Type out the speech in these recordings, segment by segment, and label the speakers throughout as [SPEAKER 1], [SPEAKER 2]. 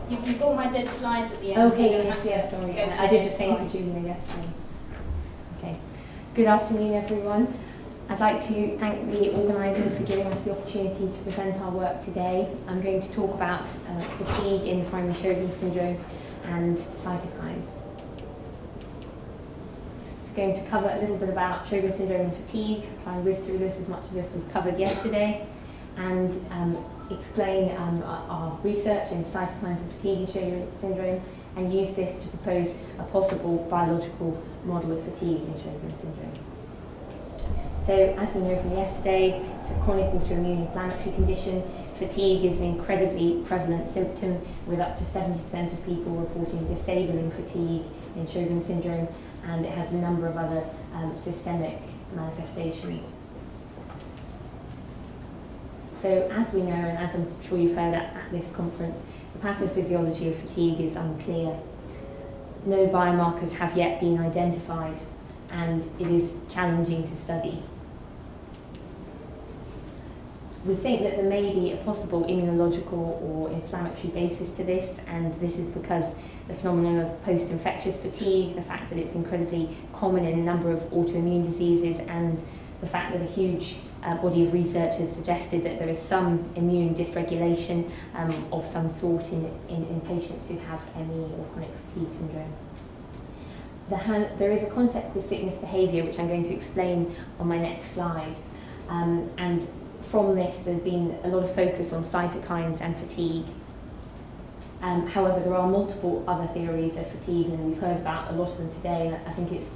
[SPEAKER 1] You've got my dead slides at the end.
[SPEAKER 2] Okay, yes, sorry. I did the same for Julia yesterday. Okay. Good afternoon, everyone. I'd like to thank the organisers for giving us the opportunity to present our work today. I'm going to talk about fatigue in primary Sjogren syndrome and cytokines. So I'm going to cover a little bit about Sjogren syndrome and fatigue, try and whiz through this as much of this was covered yesterday, and explain our research in cytokines and fatigue in Sjogren syndrome, and use this to propose a possible biological model of fatigue in Sjogren syndrome. So, as we know from yesterday, it's a chronic autoimmune inflammatory condition. Fatigue is an incredibly prevalent symptom, with up to 70% of people reporting disabling fatigue in Sjogren syndrome, and it has a number of other systemic manifestations. So, as we know, and as I'm sure you've heard at this conference, the pathophysiology of fatigue is unclear. No biomarkers have yet been identified, and it is challenging to study. We think that there may be a possible immunological or inflammatory basis to this, and this is because the phenomenon of post-infectious fatigue, the fact that it's incredibly common in a number of autoimmune diseases, and the fact that a huge body of research has suggested that there is some immune dysregulation of some sort in patients who have ME or chronic fatigue syndrome. There is a concept of sickness behaviour, which I'm going to explain on my next slide. And from this, there's been a lot of focus on cytokines and fatigue. However, there are multiple other theories of fatigue, and we've heard about a lot of them today. And I think it's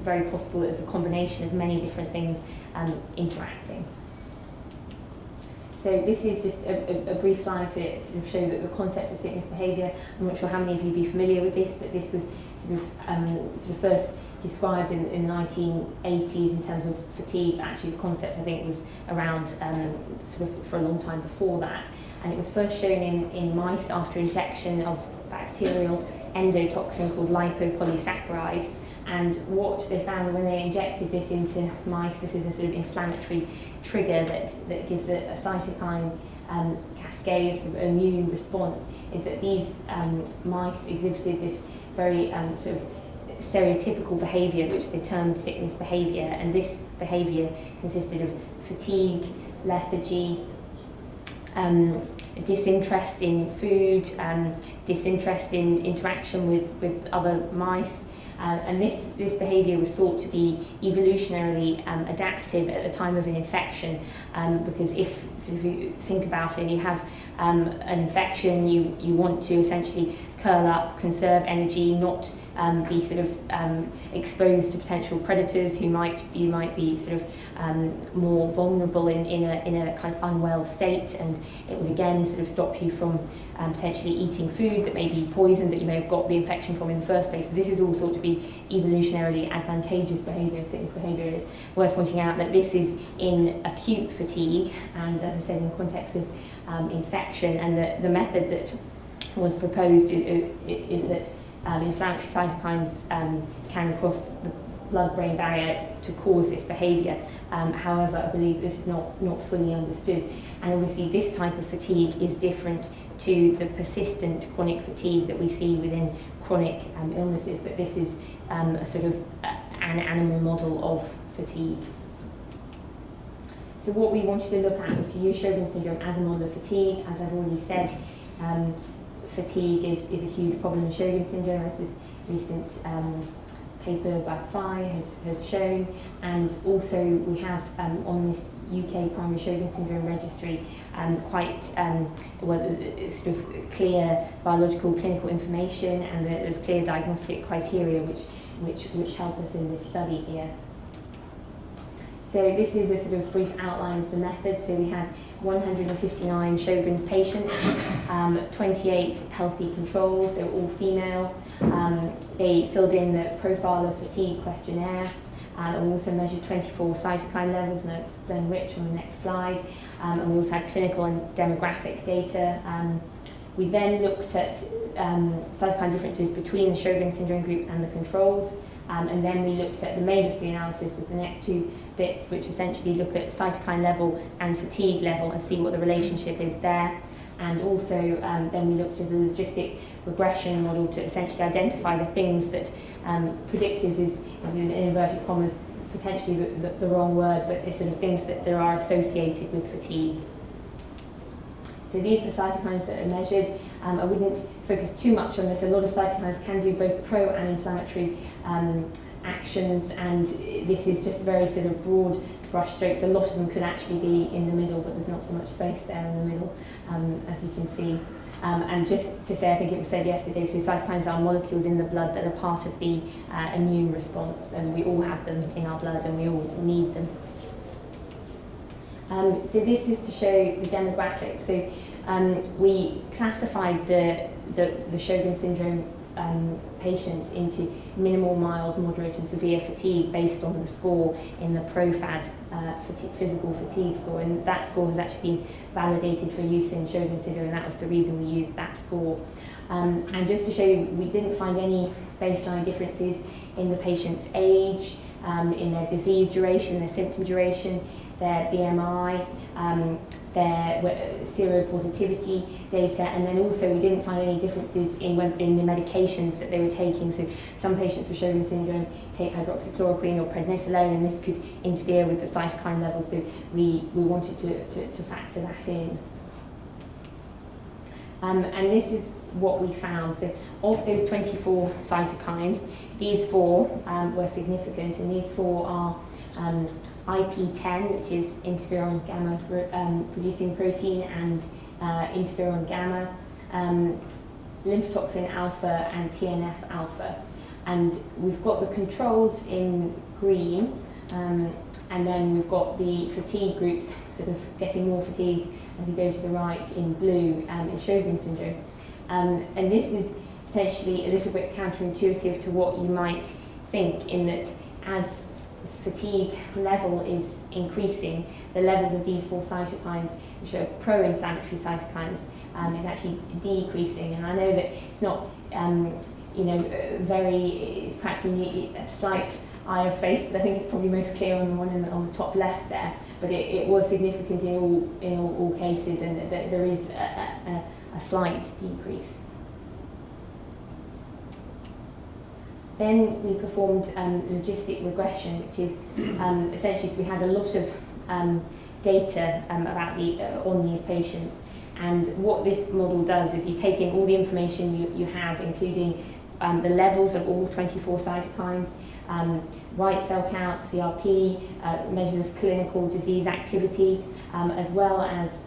[SPEAKER 2] very possible that there's a combination of many different things interacting. So this is just a brief slide to sort of show that the concept of sickness behaviour. I'm not sure how many of you will be familiar with this, but this was sort of first described in the 1980s in terms of fatigue. Actually, the concept, I think, was around sort of for a long time before that. And it was first shown in mice after injection of bacterial endotoxin called lipopolysaccharide. And what they found when they injected this into mice, this is a sort of inflammatory trigger that gives a cytokine cascade, sort of immune response, is that these mice exhibited this very sort of stereotypical behaviour, which they termed sickness behaviour. And this behaviour consisted of fatigue, lethargy, disinterest in food, disinterest in interaction with other mice. And this behaviour was thought to be evolutionarily adaptive at the time of an infection, because if sort of you think about it, you have an infection, you want to essentially curl up, conserve energy, not be sort of exposed to potential predators who you might be sort of more vulnerable in a kind of unwell state, and it would again sort of stop you from potentially eating food that may be poisoned, that you may have got the infection from in the first place. So this is all thought to be evolutionarily advantageous behaviour, sickness behaviour. It's worth pointing out that this is in acute fatigue, and as I said, in the context of infection, and the method that was proposed is that inflammatory cytokines can cross the blood-brain barrier to cause this behaviour. However, I believe this is not fully understood, and obviously this type of fatigue is different to the persistent chronic fatigue that we see within chronic illnesses, but this is a sort of an animal model of fatigue. So what we wanted to look at was to use Sjogren syndrome as a model of fatigue. As I've already said, fatigue is a huge problem in Sjogren syndrome, as this recent paper by Phi has shown, and also we have on this UK primary Sjogren syndrome registry quite sort of clear biological clinical information, and there's clear diagnostic criteria which help us in this study here. So this is a sort of brief outline of the method. So we had 159 Sjogren's patients, 28 healthy controls. They were all female. They filled in the profile of fatigue questionnaire. And we also measured 24 cytokine levels, and I'll explain which on the next slide. And we also had clinical and demographic data. We then looked at cytokine differences between the Sjogren syndrome group and the controls. And then we looked at the main bit of the analysis was the next two bits, which essentially look at cytokine level and fatigue level and see what the relationship is there. And also then we looked at the logistic regression model to essentially identify the things that predictors is in inverted commas potentially the wrong word, but it's sort of things that there are associated with fatigue. So these are the cytokines that are measured. I wouldn't focus too much on this. A lot of cytokines can do both pro and inflammatory actions, and this is just very sort of broad brush strokes. A lot of them could actually be in the middle, but there's not so much space there in the middle, as you can see. And just to say, I think it was said yesterday, so cytokines are molecules in the blood that are part of the immune response, and we all have them in our blood and we all need them. So this is to show the demographics. So we classified the Sjogren syndrome patients into minimal, mild, moderate and severe fatigue based on the score in the ProFAD physical fatigue score, and that score has actually been validated for use in Sjogren syndrome, and that was the reason we used that score. And just to show you, we didn't find any baseline differences in the patient's age, in their disease duration, their symptom duration, their BMI, their seropositivity data, and then also we didn't find any differences in the medications that they were taking. So some patients with Sjogren syndrome take hydroxychloroquine or prednisolone, and this could interfere with the cytokine levels, so we wanted to factor that in. And this is what we found. So of those 24 cytokines, these 4 were significant, and these 4 are IP10, which is interferon gamma producing protein, and interferon gamma, lymphotoxin alpha and TNF alpha. And we've got the controls in green, and then we've got the fatigue groups sort of getting more fatigued as you go to the right in blue in Sjogren syndrome. And this is potentially a little bit counterintuitive to what you might think, in that as fatigue level is increasing, the levels of these 4 cytokines, which are pro-inflammatory cytokines, is actually decreasing. And I know that it's not, it's perhaps a slight eye of faith, but I think it's probably most clear on the one on the top left there. But it was significant in all cases, and there is a slight decrease. Then we performed logistic regression, which is essentially, so we had a lot of data about on these patients. And what this model does is you take in all the information you have, including the levels of all 24 cytokines, white cell count, CRP, measures of clinical disease activity, as well as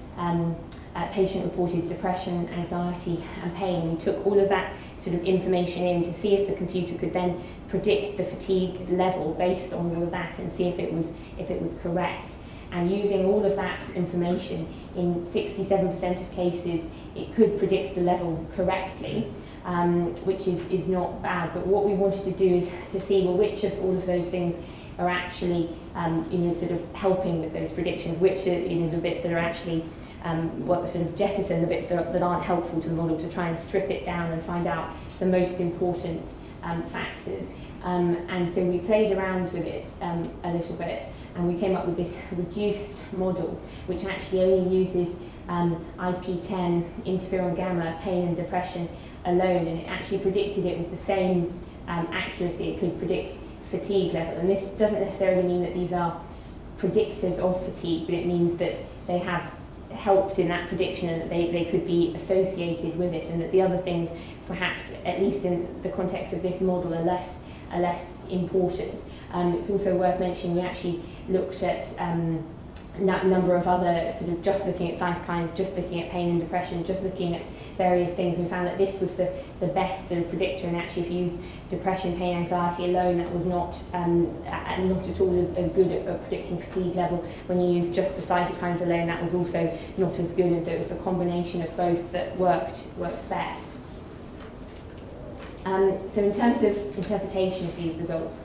[SPEAKER 2] patient-reported depression, anxiety and pain. We took all of that sort of information in to see if the computer could then predict the fatigue level based on all of that and see if it was correct. And using all of that information, in 67% of cases, it could predict the level correctly, which is not bad. But what we wanted to do is to see, well, which of all of those things are actually, sort of helping with those predictions, which are, the bits that are actually sort of jettison the bits that aren't helpful to the model, to try and strip it down and find out the most important factors. And so we played around with it a little bit, and we came up with this reduced model, which actually only uses IP10, interferon gamma, pain and depression alone, and it actually predicted it with the same accuracy. It could predict fatigue level, and this doesn't necessarily mean that these are predictors of fatigue, but it means that they have helped in that prediction and that they could be associated with it, and that the other things, perhaps, at least in the context of this model, are less important. It's also worth mentioning we actually looked at a number of other sort of just looking at cytokines, just looking at pain and depression, just looking at various things, and found that this was the best sort of predictor. And actually, if you used depression, pain, anxiety alone, that was not at all as good at predicting fatigue level. When you used just the cytokines alone, that was also not as good, and so it was the combination of both that worked best. So in terms of interpretation of these results,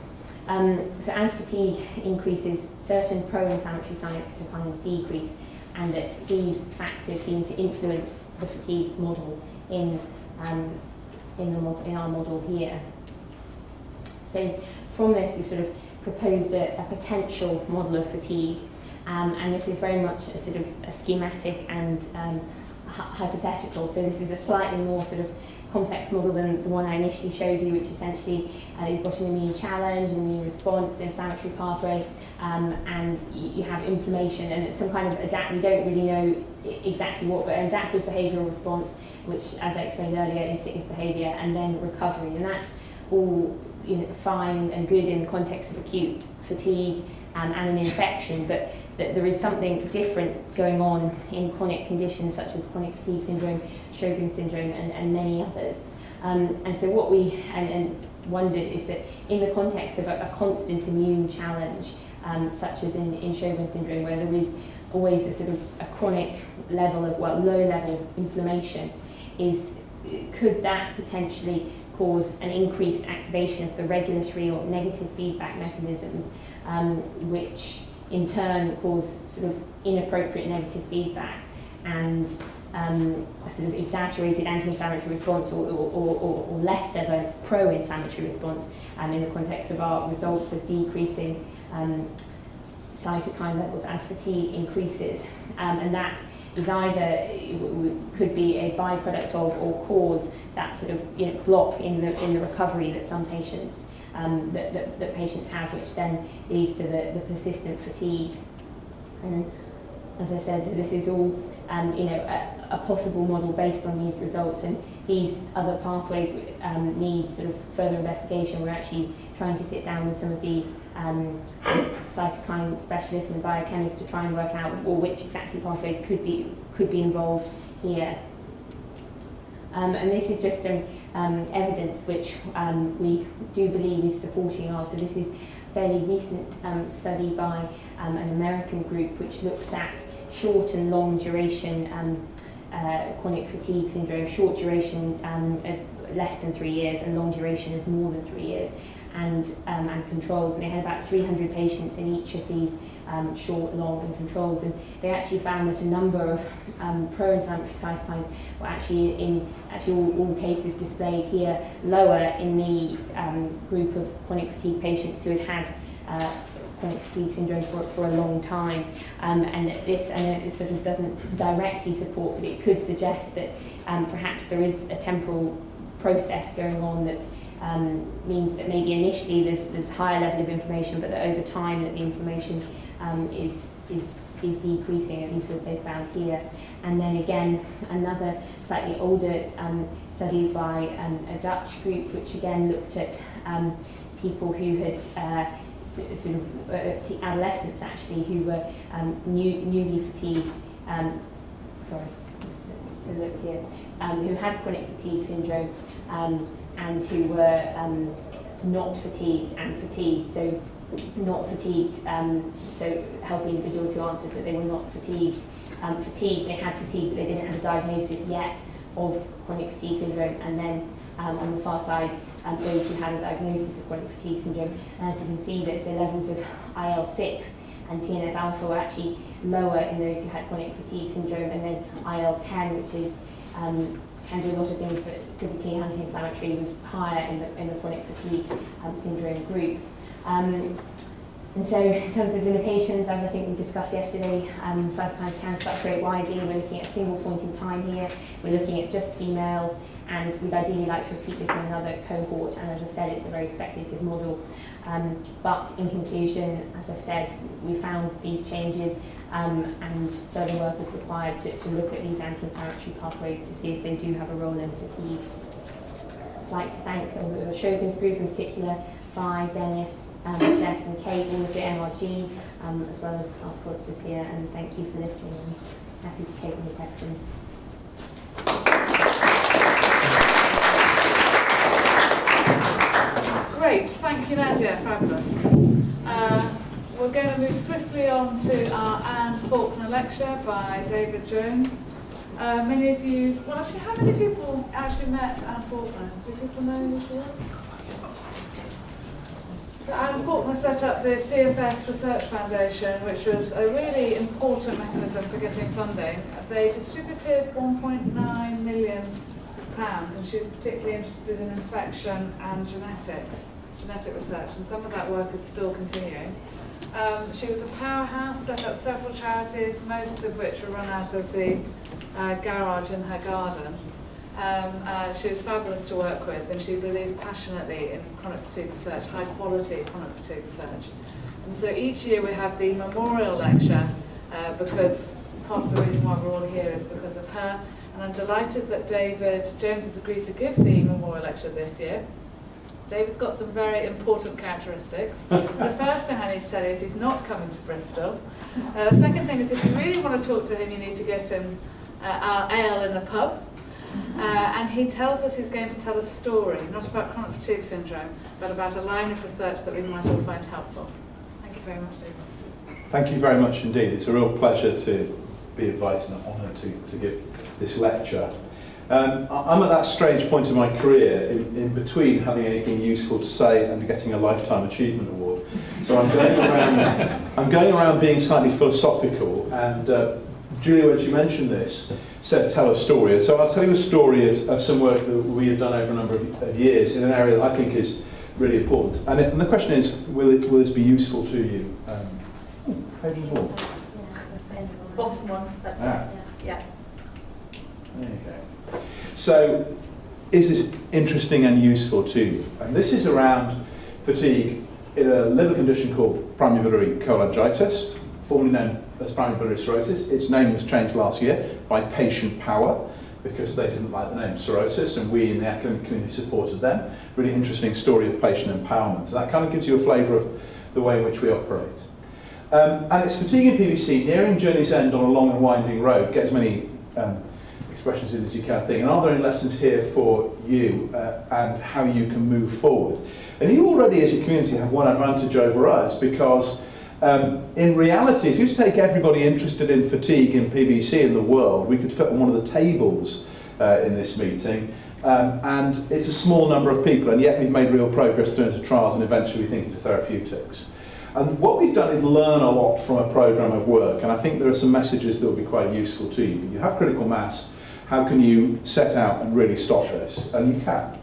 [SPEAKER 2] so as fatigue increases, certain pro-inflammatory cytokines decrease, and that these factors seem to influence the fatigue model in our model here. So from this, we've sort of proposed a potential model of fatigue, and this is very much a sort of a schematic and hypothetical. So this is a slightly more sort of complex model than the one I initially showed you, which essentially you've got an immune challenge, immune response, inflammatory pathway, and you have inflammation and it's some kind of we don't really know exactly what, but an adaptive behavioural response, which, as I explained earlier, is sickness behaviour, and then recovery, and that's all fine and good in the context of acute fatigue and an infection, but that there is something different going on in chronic conditions such as chronic fatigue syndrome, Sjogren syndrome, and many others. And so what we wondered is that in the context of a constant immune challenge, such as in Sjogren syndrome, where there is always a sort of a chronic level of, low level inflammation, could that potentially cause an increased activation of the regulatory or negative feedback mechanisms, which in turn cause sort of inappropriate negative feedback and a sort of exaggerated anti-inflammatory response or less of a pro-inflammatory response in the context of our results of decreasing cytokine levels as fatigue increases. And that is either could be a byproduct of or cause that sort of block in the recovery that some patients that patients have, which then leads to the persistent fatigue. And as I said, this is all a possible model based on these results, and these other pathways need sort of further investigation. We're actually trying to sit down with some of the cytokine specialists and biochemists to try and work out which exactly pathways could be involved here. And this is just some evidence which we do believe is supporting ours. So this is a fairly recent study by an American group which looked at short and long duration chronic fatigue syndrome. Short duration is less than 3 years, and long duration is more than 3 years. And controls, and they had about 300 patients in each of these short, long, and controls, and they actually found that a number of pro-inflammatory cytokines were actually in all cases displayed here lower in the group of chronic fatigue patients who had chronic fatigue syndrome for a long time, and it sort of doesn't directly support, but it could suggest that perhaps there is a temporal process going on that means that maybe initially there's higher level of inflammation, but that over time that the inflammation is decreasing, at least as they found here. And then again, another slightly older study by a Dutch group, which again looked at people who had sort of adolescents actually who were newly fatigued. Sorry, just to look here, who had chronic fatigue syndrome. And who were not fatigued and fatigued. So not fatigued, so healthy individuals who answered that they were not fatigued. They had fatigue, but they didn't have a diagnosis yet of chronic fatigue syndrome. And then on the far side, those who had a diagnosis of chronic fatigue syndrome. And as you can see, that the levels of IL-6 and TNF-alpha were actually lower in those who had chronic fatigue syndrome, and then IL-10, which is can do a lot of things, but typically anti-inflammatory, was higher in the chronic fatigue syndrome group. And so in terms of limitations, as I think we discussed yesterday, cytokines can fluctuate widely. We're looking at a single point in time here. We're looking at just females, and we'd ideally like to repeat this in another cohort. And as I said, it's a very speculative model. But in conclusion, as I've said, we found these changes, and further work is required to look at these anti-inflammatory pathways to see if they do have a role in fatigue. I'd like to thank the Sjogren's group in particular, Vi, Dennis, Jess and Kate, all of the MRG, as well as our sponsors here, and thank you for listening. I'm happy to take any questions.
[SPEAKER 3] Great, thank you Nadia, fabulous. We're going to move swiftly on to our Anne Faulkner lecture by David Jones. Many of you, well actually how many people actually met Anne Faulkner? Do people know who she was? So Anne Faulkner set up the CFS Research Foundation, which was a really important mechanism for getting funding. They distributed £1.9 million, and she was particularly interested in infection and genetics. genetic research, and some of that work is still continuing. She was a powerhouse, set up several charities, most of which were run out of the garage in her garden. She was fabulous to work with, and she believed passionately in chronic fatigue research, high quality chronic fatigue research. And so each year we have the memorial lecture, because part of the reason why we're all here is because of her. And I'm delighted that David Jones has agreed to give the memorial lecture this year. David's got some very important characteristics. The first thing I need to tell you is he's not coming to Bristol. The second thing is if you really want to talk to him, you need to get him our ale in the pub. And he tells us he's going to tell a story, not about chronic fatigue syndrome, but about a line of research that we might all find helpful. Thank you very much, David.
[SPEAKER 4] Thank you very much indeed. It's a real pleasure to be invited and honoured to give this lecture. I'm at that strange point in my career in between having anything useful to say and getting a Lifetime Achievement Award. So I'm going around being slightly philosophical, and Julia, when she mentioned this, said tell a story. So I'll tell you a story of some work that we have done over a number of years in an area that I think is really important. And the question is, will this be useful to you?
[SPEAKER 5] Bottom one, that's it. Yeah.
[SPEAKER 4] There you go. So, is this interesting and useful to you? And this is around fatigue in a liver condition called primary biliary cholangitis, formerly known as primary biliary cirrhosis. Its name was changed last year by Patient Power because they didn't like the name cirrhosis, and we in the academic community supported them. Really interesting story of patient empowerment. So that kind of gives you a flavour of the way in which we operate. And it's fatigue in PBC, nearing journey's end on a long and winding road. Get as many expressions in as you can think. And are there any lessons here for you and how you can move forward? And you already as a community have one advantage over us because in reality, if you take everybody interested in fatigue in PBC in the world, we could fit on one of the tables in this meeting. And it's a small number of people, and yet we've made real progress through into trials and eventually thinking to therapeutics. And what we've done is learn a lot from a programme of work, and I think there are some messages that will be quite useful to you. You have critical mass, how can you set out and really stop this? And you can.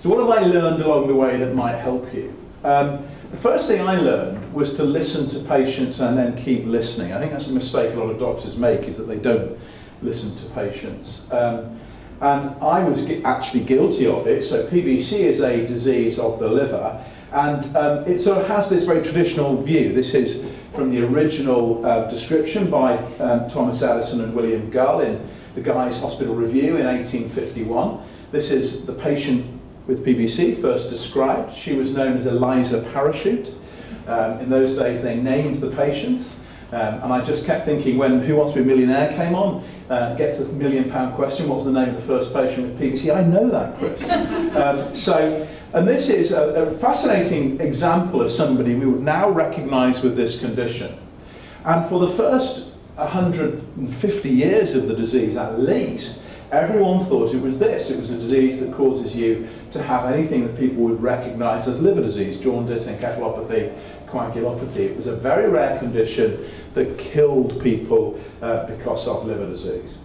[SPEAKER 4] So what have I learned along the way that might help you? The first thing I learned was to listen to patients and then keep listening. I think that's a mistake a lot of doctors make, is that they don't listen to patients. And I was actually guilty of it. So PBC is a disease of the liver, and it sort of has this very traditional view. This is from the original description by Thomas Edison and William Gull in the Guy's Hospital Review in 1851. This is the patient with PBC first described. She was known as Eliza Parachute. In those days they named the patients. And I just kept thinking when Who Wants to Be a Millionaire came on, get to the £1 million question, what was the name of the first patient with PBC? I know that, Chris. And this is a fascinating example of somebody we would now recognise with this condition. And for the first 150 years of the disease at least, everyone thought it was this. It was a disease that causes you to have anything that people would recognise as liver disease, jaundice, encephalopathy, coagulopathy. It was a very rare condition that killed people because of liver disease.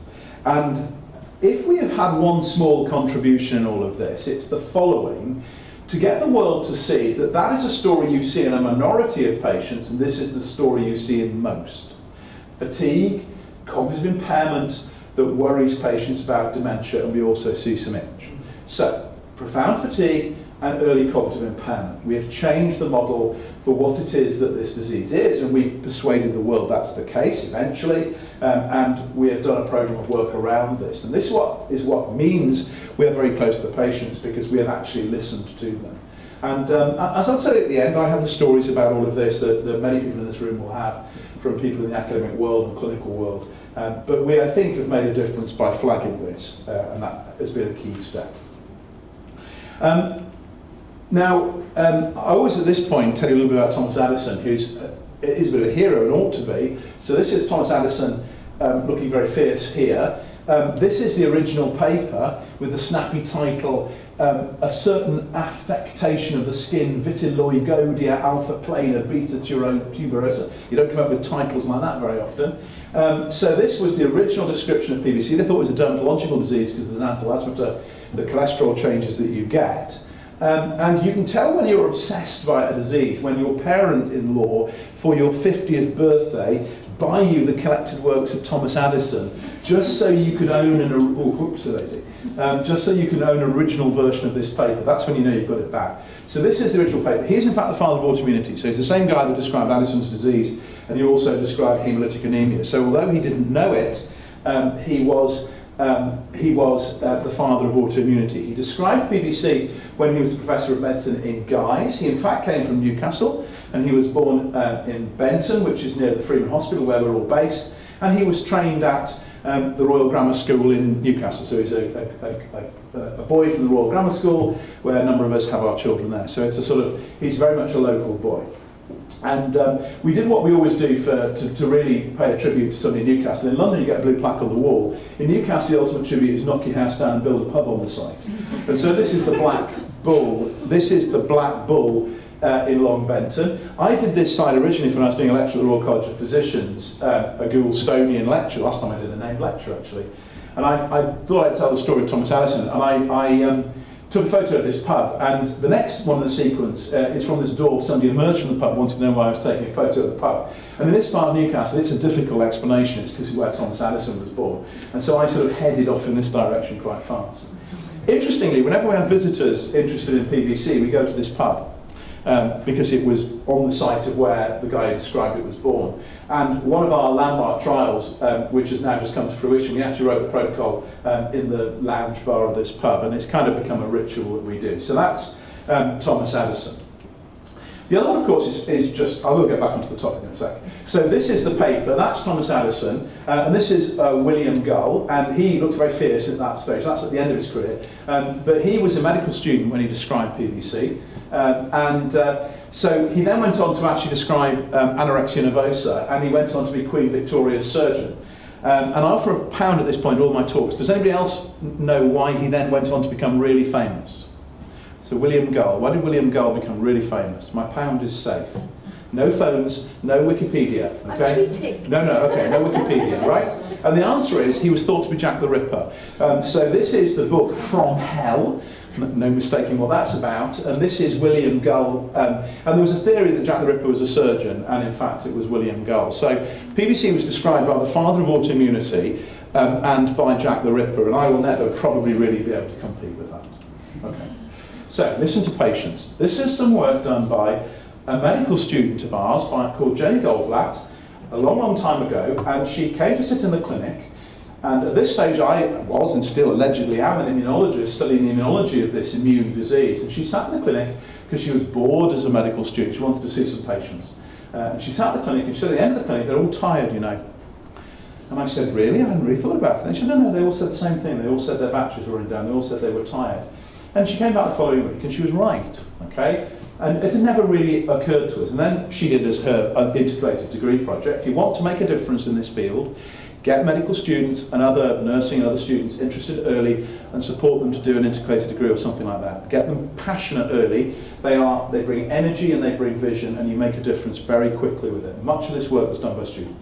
[SPEAKER 4] And if we have had one small contribution in all of this, it's the following: to get the world to see that that is a story you see in a minority of patients, and this is the story you see in most. Fatigue, cognitive impairment that worries patients about dementia, and we also see some itch. So, profound fatigue and early cognitive impairment. We have changed the model for what it is that this disease is, and we've persuaded the world that's the case eventually, and we have done a programme of work around this. And this is what means we are very close to the patients, because we have actually listened to them. And as I'll tell you at the end, I have the stories about all of this that many people in this room will have from people in the academic world and clinical world. But we, I think, have made a difference by flagging this, and that has been a key step. Now, I always at this point tell you a little bit about Thomas Addison, who's is a bit of a hero and ought to be. So this is Thomas Addison looking very fierce here. This is the original paper with the snappy title, A Certain Affectation of the Skin, Vitiligo, Godia, Alpha Plana, Beta Tuberosa. You don't come up with titles like that very often. So this was the original description of PBC. They thought it was a dermatological disease because there's anaplasmata, the cholesterol changes that you get. And you can tell when you're obsessed by a disease when your parent-in-law, for your 50th birthday, buy you the collected works of Thomas Addison, just so you could own just so you can own an original version of this paper. That's when you know you've got it back. So this is the original paper. He's in fact the father of autoimmunity. So he's the same guy that described Addison's disease, and he also described hemolytic anemia. So although he didn't know it, he was the father of autoimmunity. He described PBC when he was a professor of medicine in Guy's. He in fact came from Newcastle, and he was born in Benton, which is near the Freeman Hospital where we're all based, and he was trained at the Royal Grammar School in Newcastle. So he's a boy from the Royal Grammar School, where a number of us have our children there. So it's a sort of, he's very much a local boy. And we did what we always do to really pay a tribute to somebody in Newcastle. In London you get a blue plaque on the wall. In Newcastle the ultimate tribute is knock your house down and build a pub on the site. And so this is the Black Bull. This is the Black Bull in Long Benton. I did this site originally when I was doing a lecture at the Royal College of Physicians, a Goulstonian lecture. Last time I did a named lecture actually. And I thought I'd tell the story of Thomas Addison. And I took a photo of this pub, and the next one in the sequence is from this door. Somebody emerged from the pub, wanted to know why I was taking a photo of the pub. And in this part of Newcastle, it's a difficult explanation. It's because it's where Thomas Addison was born. And so I sort of headed off in this direction quite fast. Interestingly, whenever we have visitors interested in PBC, we go to this pub because it was on the site of where the guy who described it was born. And one of our landmark trials, which has now just come to fruition, we actually wrote the protocol in the lounge bar of this pub, and it's kind of become a ritual that we do. So that's Thomas Addison. The other one, of course, is just, I will get back onto the topic in a sec. So this is the paper, that's Thomas Addison, and this is William Gull, and he looked very fierce at that stage. That's at the end of his career. But he was a medical student when he described PBC, so he then went on to actually describe anorexia nervosa, and he went on to be Queen Victoria's surgeon. And I offer a pound at this point in all my talks. Does anybody else know why he then went on to become really famous? So William Gull. Why did William Gull become really famous? My pound is safe. No phones, no Wikipedia. Okay? No, okay, no Wikipedia, right? And the answer is he was thought to be Jack the Ripper. So this is the book From Hell. No mistaking what that's about, and this is William Gull, and there was a theory that Jack the Ripper was a surgeon, and in fact it was William Gull. So PBC was described by the father of autoimmunity and by Jack the Ripper, and I will never probably really be able to compete with that. Okay. So listen to patients. This is some work done by a medical student of ours called Jenny Goldblatt a long time ago, and she came to sit in the clinic. And at this stage I was, and still allegedly am, an immunologist studying the immunology of this immune disease. And she sat in the clinic because she was bored as a medical student. She wanted to see some patients. And she sat in the clinic, and she said at the end of the clinic, they're all tired, you know. And I said, really? I hadn't really thought about it. And she said, no, they all said the same thing. They all said their batteries were running down. They all said they were tired. And she came back the following week, and she was right, okay? And it had never really occurred to us. And then she did as her integrated degree project. If you want to make a difference in this field, get medical students and other nursing and other students interested early and support them to do an integrated degree or something like that. Get them passionate early. They bring energy and they bring vision, and you make a difference very quickly with it. Much of this work was done by students.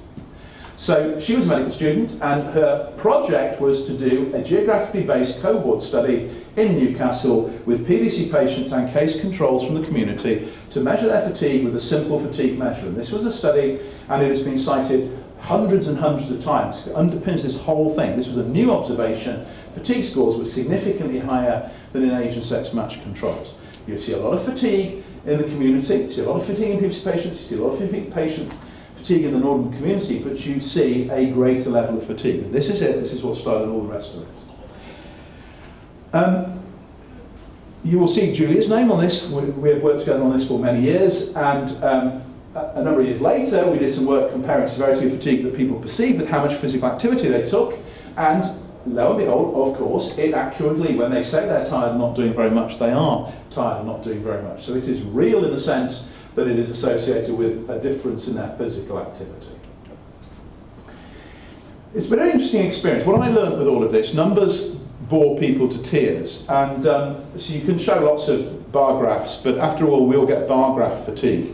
[SPEAKER 4] So she was a medical student, and her project was to do a geographically based cohort study in Newcastle with PBC patients and case controls from the community to measure their fatigue with a simple fatigue measure. And this was a study, and it has been cited hundreds and hundreds of times. It underpins this whole thing. This was a new observation. Fatigue scores were significantly higher than in age and sex matched controls. You see a lot of fatigue in the community, you see a lot of fatigue in PBC patients, you see a lot of fatigue in the northern community, but you see a greater level of fatigue. And this is it, this is what started all the rest of it. You will see Julia's name on this. We have worked together on this for many years, and a number of years later, we did some work comparing severity of fatigue that people perceived with how much physical activity they took, and lo and behold, of course, it accurately, when they say they're tired and not doing very much, they are tired and not doing very much. So it is real in the sense that it is associated with a difference in their physical activity. It's been an interesting experience. What I learned with all of this, numbers bore people to tears, and so you can show lots of bar graphs, but after all, we all get bar graph fatigue.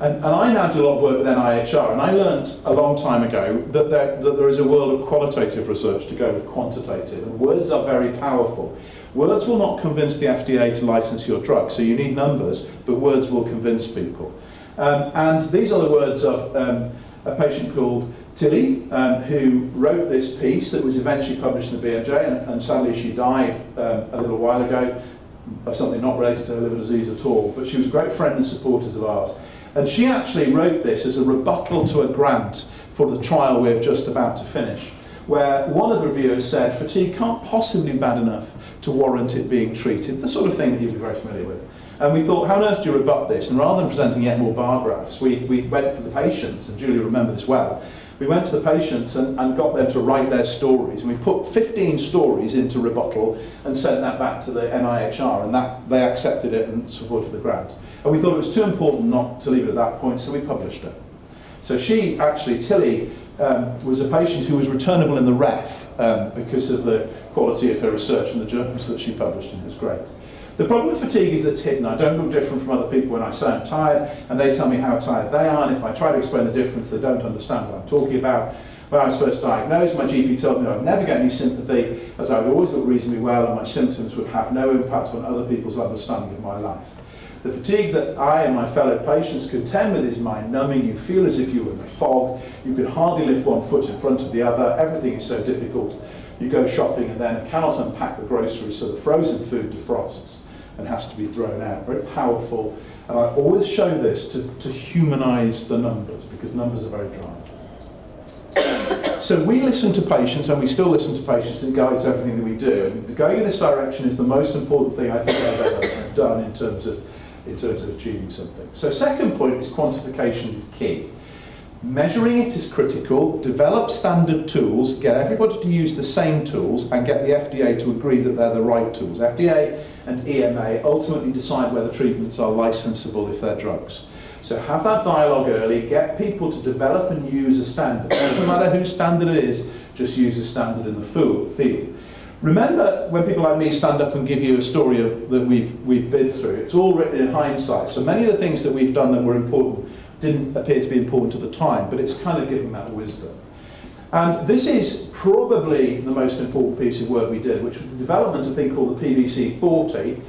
[SPEAKER 4] And I now do a lot of work with NIHR, and I learned a long time ago that there is a world of qualitative research to go with quantitative, and words are very powerful. Words will not convince the FDA to license your drug, so you need numbers, but words will convince people. And these are the words of a patient called Tilly, who wrote this piece that was eventually published in the BMJ, and sadly she died a little while ago of something not related to her liver disease at all, but she was a great friend and supporter of ours. And she actually wrote this as a rebuttal to a grant for the trial we're just about to finish, where one of the reviewers said, fatigue can't possibly be bad enough to warrant it being treated, the sort of thing that you'd be very familiar with. And we thought, how on earth do you rebut this? And rather than presenting yet more bar graphs, we went to the patients, and Julie will remember this well, we went to the patients and got them to write their stories, and we put 15 stories into rebuttal and sent that back to the NIHR, and that they accepted it and supported the grant. And we thought it was too important not to leave it at that point, so we published it. So she, actually, Tilly, was a patient who was returnable in the ref because of the quality of her research and the journals that she published, and it was great. The problem with fatigue is that it's hidden. I don't look different from other people when I say I'm tired, and they tell me how tired they are, and if I try to explain the difference, they don't understand what I'm talking about. When I was first diagnosed, my GP told me I'd never get any sympathy, as I would always look reasonably well, and my symptoms would have no impact on other people's understanding of my life. The fatigue that I and my fellow patients contend with is mind-numbing. You feel as if you were in a fog. You can hardly lift one foot in front of the other. Everything is so difficult. You go shopping and then cannot unpack the groceries, so the frozen food defrosts and has to be thrown out. Very powerful. And I always show this to humanise the numbers, because numbers are very dry. So we listen to patients, and we still listen to patients, and it guides everything that we do. And going in this direction is the most important thing I think I've ever done in terms of achieving something. So second point is quantification is key. Measuring it is critical. Develop standard tools, get everybody to use the same tools, and get the FDA to agree that they're the right tools. FDA and EMA ultimately decide whether treatments are licensable if they're drugs. So have that dialogue early, get people to develop and use a standard. It doesn't matter whose standard it is, just use a standard in the field. Remember when people like me stand up and give you a story that we've been through, it's all written in hindsight. So many of the things that we've done that were important didn't appear to be important at the time, but it's kind of giving that wisdom. And this is probably the most important piece of work we did, which was the development of a thing called the PBC-40,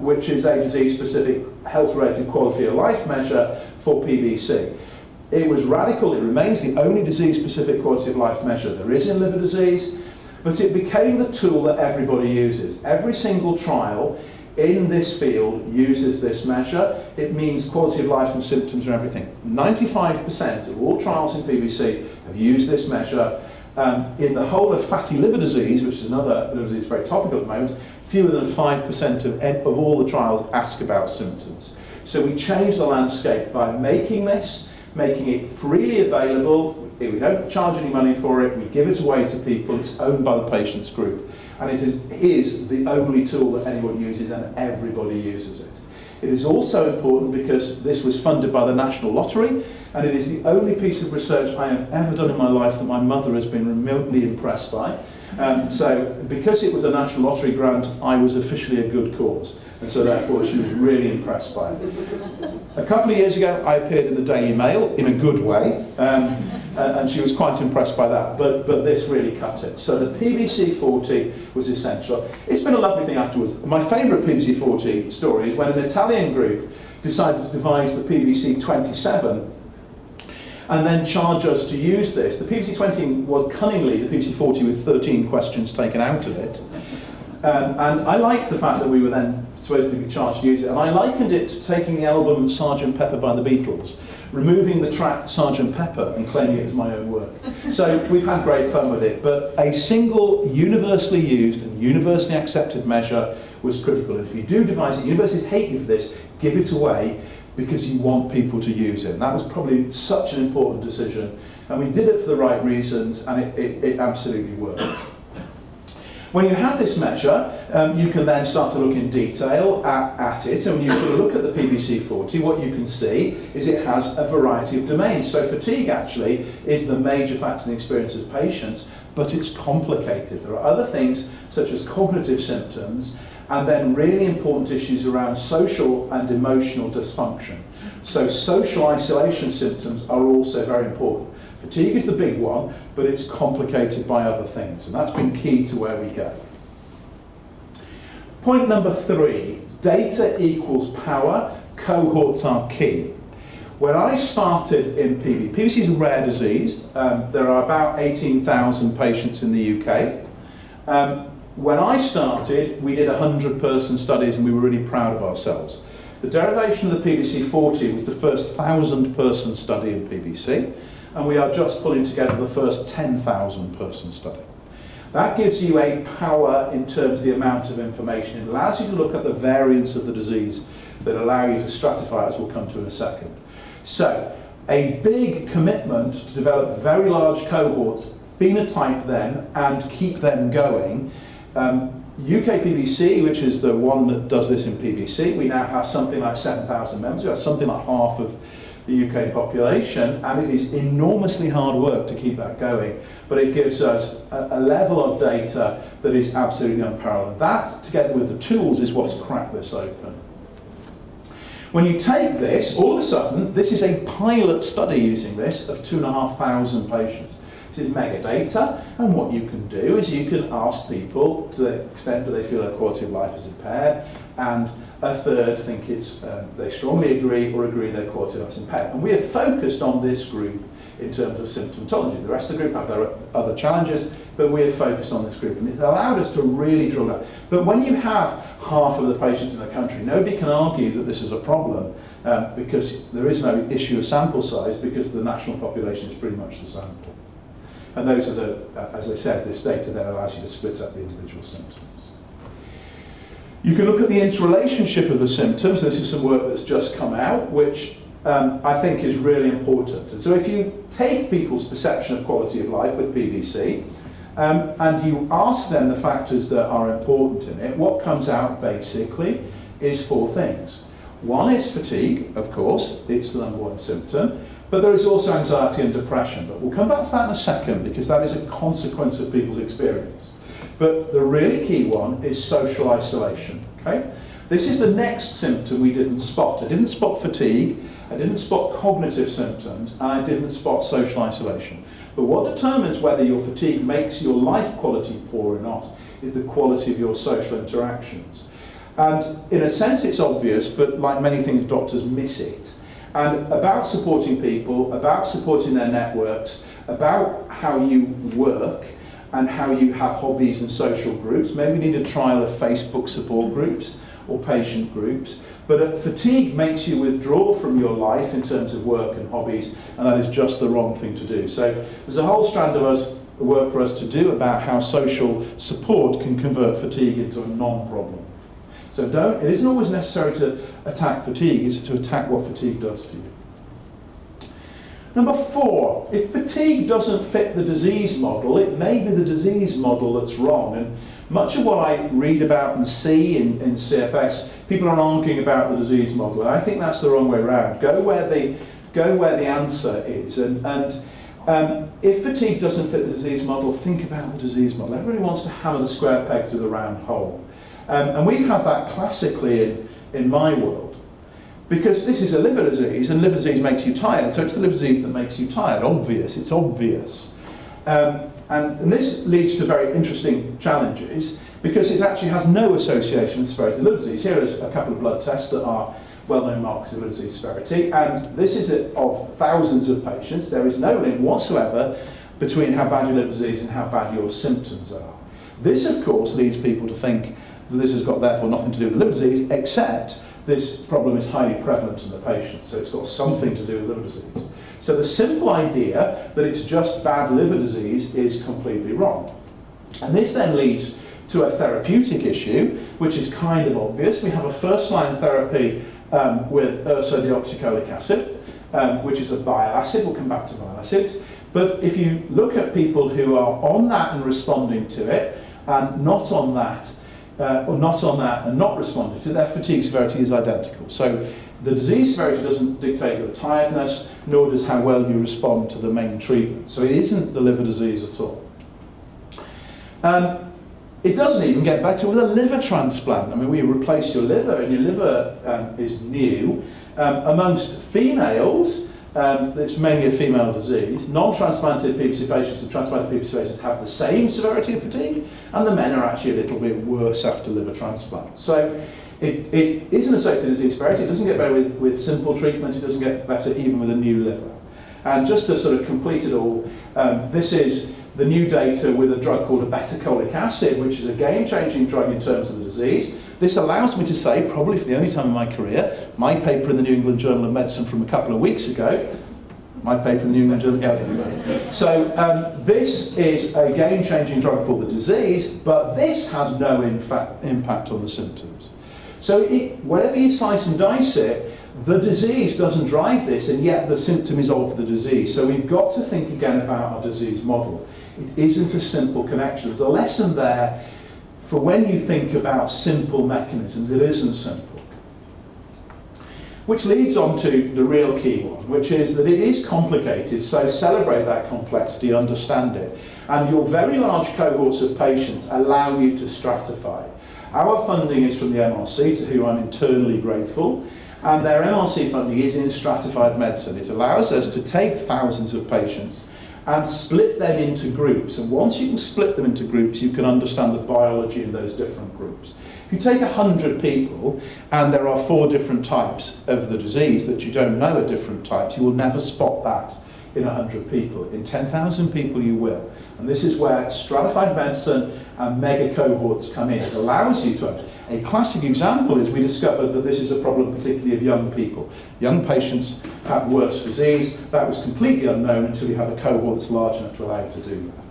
[SPEAKER 4] which is a disease-specific health-related quality of life measure for PBC. It was radical. It remains the only disease-specific quality of life measure there is in liver disease, but it became the tool that everybody uses. Every single trial in this field uses this measure. It means quality of life and symptoms and everything. 95% of all trials in PBC have used this measure. In the whole of fatty liver disease, which is another liver disease very topical at the moment, fewer than 5% of all the trials ask about symptoms. So we changed the landscape by making it freely available. We don't charge any money for it. We give it away to people. It's owned by the patients group. And it is the only tool that anyone uses, and everybody uses it. It is also important because this was funded by the National Lottery, and it is the only piece of research I have ever done in my life that my mother has been remotely impressed by. So because it was a National Lottery grant, I was officially a good cause. And so therefore she was really impressed by it. A couple of years ago I appeared in the Daily Mail in a good way, and she was quite impressed by that, but this really cut it. So the PBC-40 was essential. It's been a lovely thing afterwards. My favourite PBC-40 story is when an Italian group decided to devise the PBC-27 and then charge us to use this. The PBC-20 was cunningly the PBC-40 with 13 questions taken out of it. And I liked the fact that we were then supposedly be charged to use it, and I likened it to taking the album Sgt. Pepper by the Beatles, removing the track Sgt. Pepper and claiming it as my own work. So we've had great fun with it, but a single universally used and universally accepted measure was critical. And if you do devise it, universities hate you for this, give it away because you want people to use it. And that was probably such an important decision, and we did it for the right reasons, and it absolutely worked. When you have this measure, you can then start to look in detail at it, and when you sort of look at the PBC-40, what you can see is it has a variety of domains. So fatigue actually is the major factor in the experience of patients, but it's complicated. There are other things such as cognitive symptoms, and then really important issues around social and emotional dysfunction. So social isolation symptoms are also very important. Fatigue is the big one, but it's complicated by other things, and that's been key to where we go. Point number 3, data equals power, cohorts are key. When I started in PBC, PBC is a rare disease. There are about 18,000 patients in the UK. When I started, we did 100-person studies and we were really proud of ourselves. The derivation of the PBC-40 was the first 1,000-person study in PBC, and we are just pulling together the first 10,000-person study. That gives you a power in terms of the amount of information. It allows you to look at the variants of the disease that allow you to stratify, as we'll come to in a second. So, a big commitment to develop very large cohorts, phenotype them, and keep them going. UK PBC, which is the one that does this in PBC, we now have something like 7,000 members. We have something like half of the UK population, and it is enormously hard work to keep that going, but it gives us a level of data that is absolutely unparalleled. That, together with the tools, is what's cracked this open. When you take this, all of a sudden, this is a pilot study using this of 2,500 patients. This is mega data, and what you can do is you can ask people to the extent that they feel their quality of life is impaired, and a third think it's, they strongly agree or agree their quality of life is impaired. And we have focused on this group in terms of symptomatology. The rest of the group have their other challenges, but we have focused on this group, and it's allowed us to really drill down. But when you have half of the patients in the country, nobody can argue that this is a problem, because there is no issue of sample size, because the national population is pretty much the sample. And those are the, as I said, this data then allows you to split up the individual symptoms. You can look at the interrelationship of the symptoms. This is some work that's just come out, which I think is really important. And so if you take people's perception of quality of life with PBC, and you ask them the factors that are important in it, what comes out basically is 4 things. One is fatigue, of course, it's the #1 symptom. But there is also anxiety and depression. But we'll come back to that in a second, because that is a consequence of people's experience. But the really key one is social isolation. Okay? This is the next symptom we didn't spot. I didn't spot fatigue, I didn't spot cognitive symptoms, and I didn't spot social isolation. But what determines whether your fatigue makes your life quality poor or not is the quality of your social interactions. And in a sense it's obvious, but like many things, doctors miss it. And about supporting people, about supporting their networks, about how you work and how you have hobbies and social groups. Maybe we need a trial of Facebook support groups or patient groups. But fatigue makes you withdraw from your life in terms of work and hobbies, and that is just the wrong thing to do. So there's a whole strand of work for us to do about how social support can convert fatigue into a non-problem. So it isn't always necessary to attack fatigue, it's to attack what fatigue does to you. Number 4, if fatigue doesn't fit the disease model, it may be the disease model that's wrong. And much of what I read about and see in CFS, people are arguing about the disease model, and I think that's the wrong way around. Go where the answer is. And if fatigue doesn't fit the disease model, think about the disease model. Everybody wants to hammer the square peg through the round hole. And we've had that classically in my world, because this is a liver disease, and liver disease makes you tired, so it's the liver disease that makes you tired. It's obvious. And this leads to very interesting challenges, because it actually has no association with severity of liver disease. Here is a couple of blood tests that are well-known markers of liver disease severity, and this is of thousands of patients. There is no link whatsoever between how bad your liver disease and how bad your symptoms are. This, of course, leads people to think that this has got therefore nothing to do with liver disease, except this problem is highly prevalent in the patient, so it's got something to do with liver disease. So the simple idea that it's just bad liver disease is completely wrong. And this then leads to a therapeutic issue, which is kind of obvious. We have a first-line therapy with ursodeoxycholic acid, which is a bile acid. We'll come back to bile acids. But if you look at people who are on that and responding to it, and not on that, or not on that and not responding to it, their fatigue severity is identical. So the disease severity doesn't dictate your tiredness, nor does how well you respond to the main treatment. So it isn't the liver disease at all. It doesn't even get better with a liver transplant. I mean, we replace your liver, and your liver is new. Amongst females, it's mainly a female disease. Non-transplanted PBC patients and transplanted PBC patients have the same severity of fatigue, and the men are actually a little bit worse after liver transplant. So it is an associated disease severity. It doesn't get better with simple treatment. It doesn't get better even with a new liver. And just to sort of complete it all, this is the new data with a drug called obeticholic acid, which is a game-changing drug in terms of the disease. This allows me to say, probably for the only time in my career, my paper in the New England Journal of Medicine from a couple of weeks ago, So this is a game-changing drug for the disease, but this has no impact on the symptoms. So wherever you slice and dice it, the disease doesn't drive this, and yet the symptom is of the disease. So we've got to think again about our disease model. It isn't a simple connection. There's a lesson there for when you think about simple mechanisms. It isn't simple. Which leads on to the real key one, which is that it is complicated, so celebrate that complexity, understand it. And your very large cohorts of patients allow you to stratify. Our funding is from the MRC, to whom I'm internally grateful. And their MRC funding is in stratified medicine. It allows us to take thousands of patients and split them into groups. And once you can split them into groups, you can understand the biology in those different groups. If you take 100 people and there are 4 different types of the disease that you don't know are different types, you will never spot that in 100 people. In 10,000 people you will. And this is where stratified medicine and mega cohorts come in. It allows you to. A classic example is we discovered that this is a problem particularly of young people. Young patients have worse disease. That was completely unknown until you have a cohort that's large enough to allow you to do that.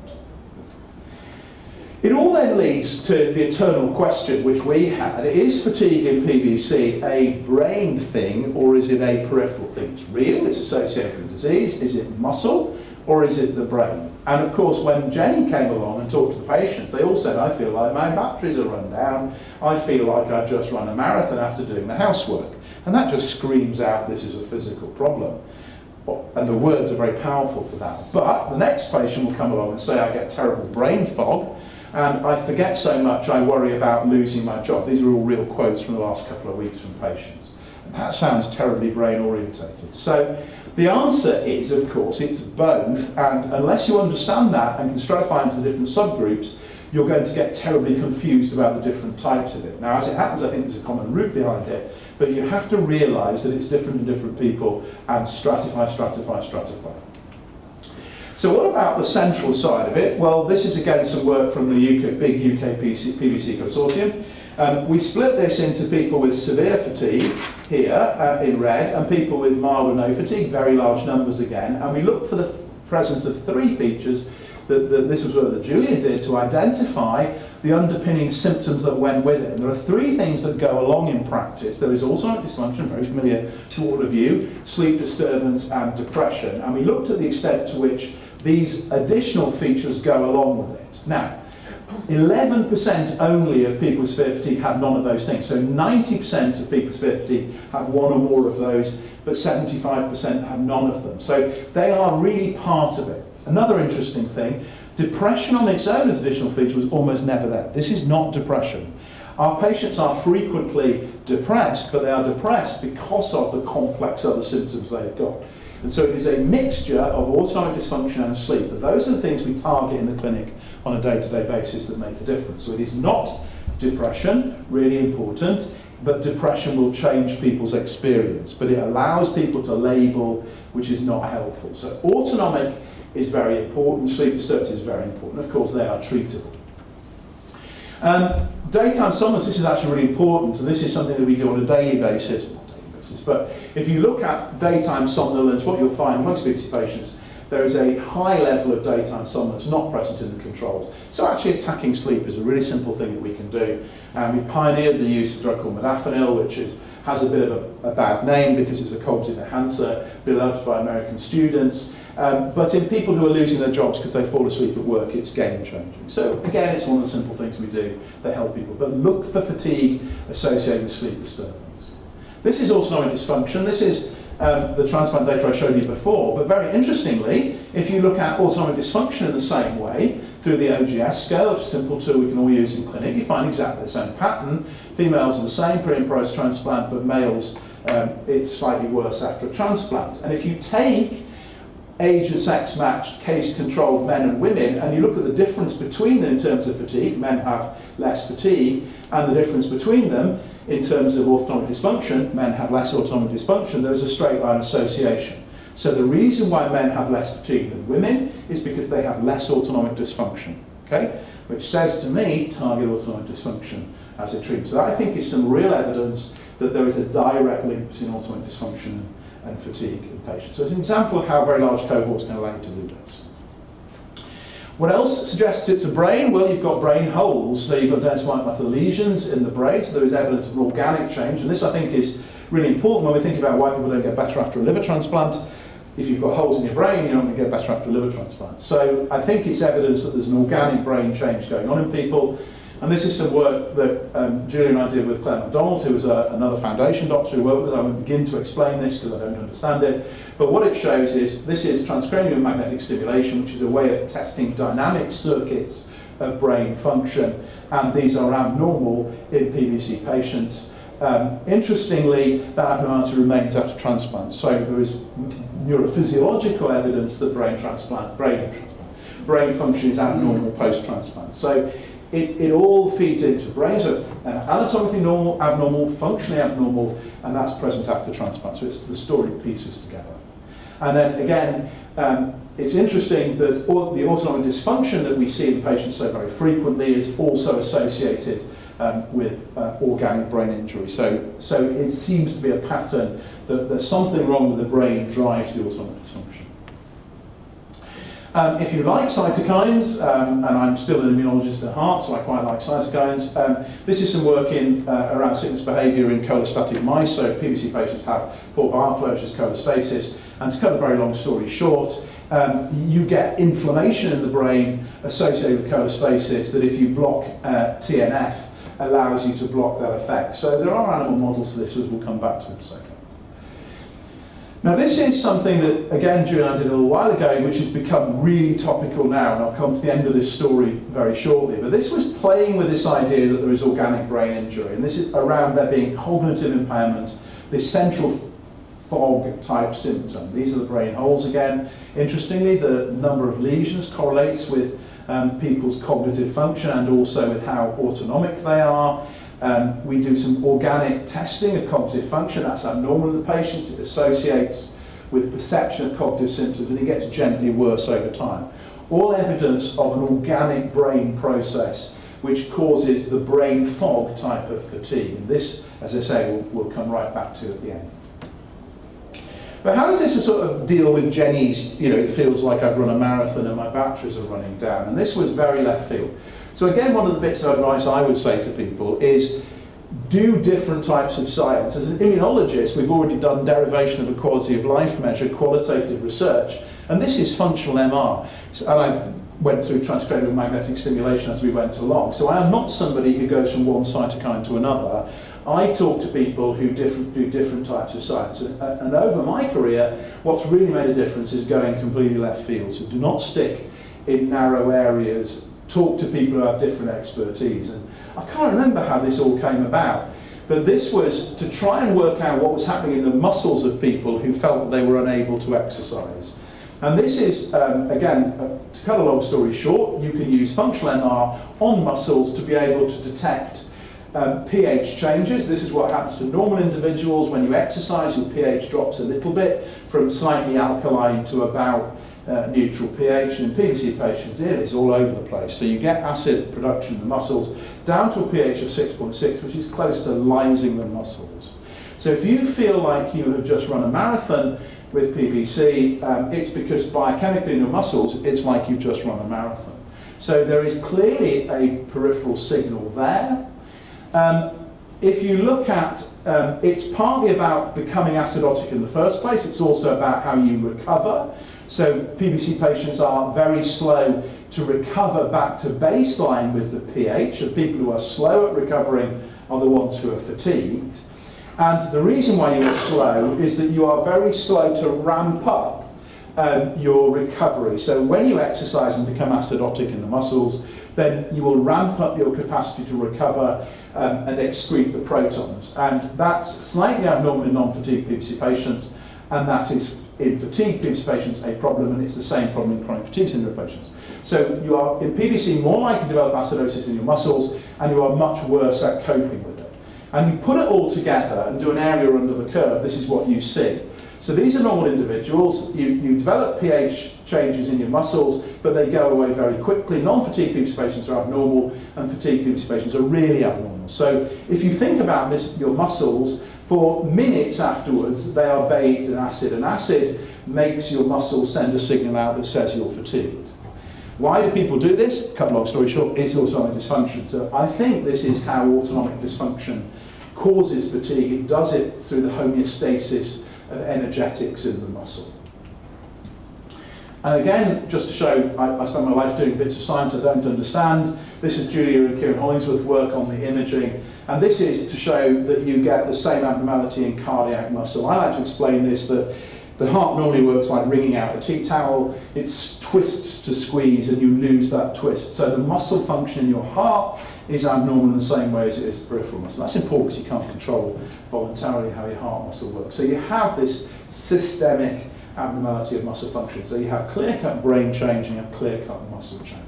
[SPEAKER 4] It all then leads to the eternal question which we had: is fatigue in PBC a brain thing, or is it a peripheral thing? It's real, it's associated with disease. Is it muscle, or is it the brain? And of course, when Jenny came along and talked to the patients, they all said, I feel like my batteries are run down. I feel like I've just run a marathon after doing the housework. And that just screams out, this is a physical problem. And the words are very powerful for that. But the next patient will come along and say, I get terrible brain fog, and I forget so much I worry about losing my job. These are all real quotes from the last couple of weeks from patients. And that sounds terribly brain orientated. So the answer is, of course, it's both, and unless you understand that and can stratify into the different subgroups, you're going to get terribly confused about the different types of it. Now, as it happens, I think there's a common root behind it, but you have to realise that it's different in different people, and stratify. So what about the central side of it? Well, this is again some work from the big UK PBC consortium. We split this into people with severe fatigue, here in red, and people with mild or no fatigue, very large numbers again, and we looked for the presence of 3 features that this was what Julia did to identify the underpinning symptoms that went with it. And there are 3 things that go along in practice. There is autonomic dysfunction, very familiar to all of you, sleep disturbance and depression, and we looked at the extent to which these additional features go along with it. Now, 11% only of people with severe fatigue have none of those things. So 90% of people with severe fatigue have one or more of those, but 75% have none of them. So they are really part of it. Another interesting thing, depression on its own as additional feature was almost never there. This is not depression. Our patients are frequently depressed, but they are depressed because of the complex other symptoms they've got. And so it is a mixture of autonomic dysfunction and sleep. But those are the things we target in the clinic on a day-to-day basis that make a difference. So it is not depression, really important, but depression will change people's experience. But it allows people to label, which is not helpful. So autonomic is very important, sleep disturbance is very important. Of course, they are treatable. Daytime somnolence, this is actually really important, and this is something that we do on a daily basis. But if you look at daytime somnolence, what you'll find amongst PBC patients, there is a high level of daytime somnolence not present in the controls. So actually attacking sleep is a really simple thing that we can do. And we pioneered the use of a drug called modafinil, which has a bit of a bad name because it's a cognitive enhancer, beloved by American students. But in people who are losing their jobs because they fall asleep at work, it's game changing. So again, it's one of the simple things we do that help people. But look for fatigue associated with sleep disturbance. This is autonomic dysfunction. This is the transplant data I showed you before. But very interestingly, if you look at autonomic dysfunction in the same way, through the OGS scale, which is a simple tool we can all use in clinic, you find exactly the same pattern. Females are the same pre and post-transplant, but males, it's slightly worse after a transplant. And if you take age and sex matched, case controlled men and women, and you look at the difference between them in terms of fatigue, men have less fatigue, and the difference between them in terms of autonomic dysfunction, men have less autonomic dysfunction, there is a straight line association. So the reason why men have less fatigue than women is because they have less autonomic dysfunction, okay? Which says to me, target autonomic dysfunction as a treatment. So that, I think, is some real evidence that there is a direct link between autonomic dysfunction and fatigue in patients. So it's an example of how very large cohorts can allow you to do this. What else suggests it's a brain? Well, you've got brain holes. So you've got dense white matter lesions in the brain, so there is evidence of an organic change. And this, I think, is really important when we think about why people don't get better after a liver transplant. If you've got holes in your brain, you're not going to get better after a liver transplant. So I think it's evidence that there's an organic brain change going on in people. And this is some work that Julie and I did with Claire MacDonald, who was another foundation doctor who worked with us. I won't begin to explain this because I don't understand it. But what it shows is this is transcranial magnetic stimulation, which is a way of testing dynamic circuits of brain function. And these are abnormal in PBC patients. Interestingly, that abnormality remains after transplant. So there is neurophysiological evidence that brain function is abnormal post-transplant. So it all feeds into brain, so anatomically normal, abnormal, functionally abnormal, and that's present after transplant. So it's the story pieces together. And then again, it's interesting that the autonomic dysfunction that we see in patients so very frequently is also associated with organic brain injury. So it seems to be a pattern that there's something wrong with the brain drives the autonomic dysfunction. If you like cytokines, and I'm still an immunologist at heart, so I quite like cytokines, this is some work in around sickness behaviour in cholestatic mice. So PBC patients have poor bile flow, which is cholestasis. And to cut a very long story short, you get inflammation in the brain associated with cholestasis that if you block TNF, allows you to block that effect. So there are animal models for this, which we'll come back to in a second. Now this is something that, again, Julie and I did a little while ago, which has become really topical now, and I'll come to the end of this story very shortly. But this was playing with this idea that there is organic brain injury, and this is around there being cognitive impairment, this central fog type symptom. These are the brain holes again. Interestingly, the number of lesions correlates with people's cognitive function and also with how autonomic they are. We do some organic testing of cognitive function. That's abnormal in the patients. It associates with perception of cognitive symptoms, and it gets gently worse over time. All evidence of an organic brain process which causes the brain fog type of fatigue. And this, as I say, we'll come right back to at the end. But how does this sort of deal with Jenny's, it feels like I've run a marathon and my batteries are running down? And this was very left field. So again, one of the bits of advice I would say to people is do different types of science. As an immunologist, we've already done derivation of a quality of life measure, qualitative research, and this is functional MR. And I went through transcranial magnetic stimulation as we went along. So I am not somebody who goes from one cytokine to another. I talk to people who do different types of science. And over my career, what's really made a difference is going completely left field. So do not stick in narrow areas. Talk to people who have different expertise. And I can't remember how this all came about, but this was to try and work out what was happening in the muscles of people who felt they were unable to exercise. And this is, again, to cut a long story short, you can use functional MR on muscles to be able to detect pH changes. This is what happens to normal individuals. When you exercise, your pH drops a little bit from slightly alkaline to about neutral pH. And in PBC patients, it is all over the place. So you get acid production in the muscles down to a pH of 6.6, which is close to lysing the muscles. So if you feel like you have just run a marathon with PBC, it's because biochemically in your muscles, it's like you've just run a marathon. So there is clearly a peripheral signal there. If you look at, it's partly about becoming acidotic in the first place. It's also about how you recover. So PBC patients are very slow to recover back to baseline with the pH. The people who are slow at recovering are the ones who are fatigued. And the reason why you are slow is that you are very slow to ramp up your recovery. So when you exercise and become acidotic in the muscles, then you will ramp up your capacity to recover and excrete the protons. And that's slightly abnormal in non-fatigue PBC patients, and that is in fatigue PBC patients a problem, and it's the same problem in chronic fatigue syndrome patients. So you are in PBC more likely to develop acidosis in your muscles, and you are much worse at coping with it. And you put it all together and do an area under the curve, this is what you see. So these are normal individuals. You develop pH changes in your muscles, but they go away very quickly. Non-fatigue PBC patients are abnormal, and fatigue PBC patients are really abnormal. So if you think about this, your muscles, for minutes afterwards, they are bathed in acid, and acid makes your muscles send a signal out that says you're fatigued. Why do people do this? Cut long story short, it's autonomic dysfunction. So I think this is how autonomic dysfunction causes fatigue. It does it through the homeostasis of energetics in the muscle. And again, just to show, I spend my life doing bits of science I don't understand. This is Julia and Kieran Hollingsworth's work on the imaging. And this is to show that you get the same abnormality in cardiac muscle. I like to explain this, that the heart normally works like wringing out a tea towel. It twists to squeeze and you lose that twist. So the muscle function in your heart is abnormal in the same way as it is peripheral muscle. That's important because you can't control voluntarily how your heart muscle works. So you have this systemic abnormality of muscle function. So you have clear-cut brain change and you have clear-cut muscle change.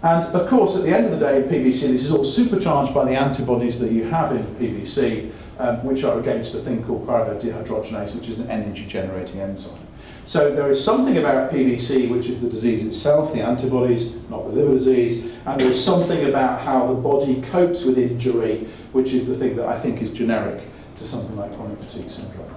[SPEAKER 4] And of course, at the end of the day in PBC, this is all supercharged by the antibodies that you have in PBC, which are against a thing called pyruvate dehydrogenase, which is an energy-generating enzyme. So there is something about PBC, which is the disease itself, the antibodies, not the liver disease, and there is something about how the body copes with injury, which is the thing that I think is generic to something like chronic fatigue syndrome.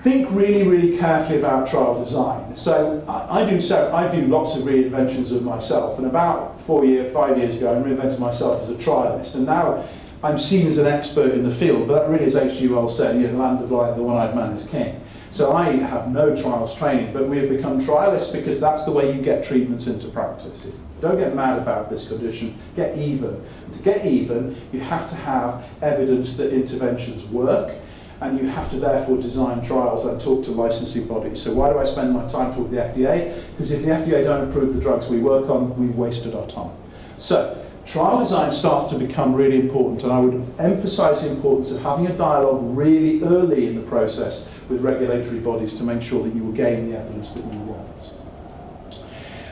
[SPEAKER 4] Think really, really carefully about trial design. So I do lots of reinventions of myself, and about 5 years ago, I reinvented myself as a trialist, and now I'm seen as an expert in the field, but that really is H.G. Wells saying, you know, land of light, the one-eyed man is king. So I have no trials training, but we have become trialists because that's the way you get treatments into practice. Don't get mad about this condition, get even. And to get even, you have to have evidence that interventions work, and you have to therefore design trials and talk to licensing bodies. So why do I spend my time talking to the FDA? Because if the FDA don't approve the drugs we work on, we've wasted our time. So trial design starts to become really important, and I would emphasize the importance of having a dialogue really early in the process with regulatory bodies to make sure that you will gain the evidence that you want.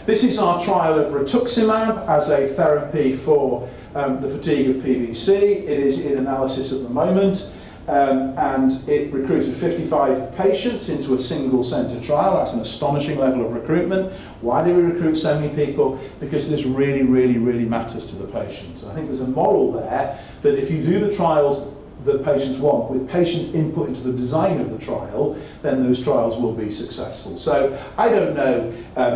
[SPEAKER 4] This is our trial of rituximab as a therapy for the fatigue of PBC. It is in analysis at the moment. And it recruited 55 patients into a single centre trial. That's an astonishing level of recruitment. Why do we recruit so many people? Because this really, really, really matters to the patients. I think there's a model there that if you do the trials that patients want with patient input into the design of the trial, then those trials will be successful. So I don't know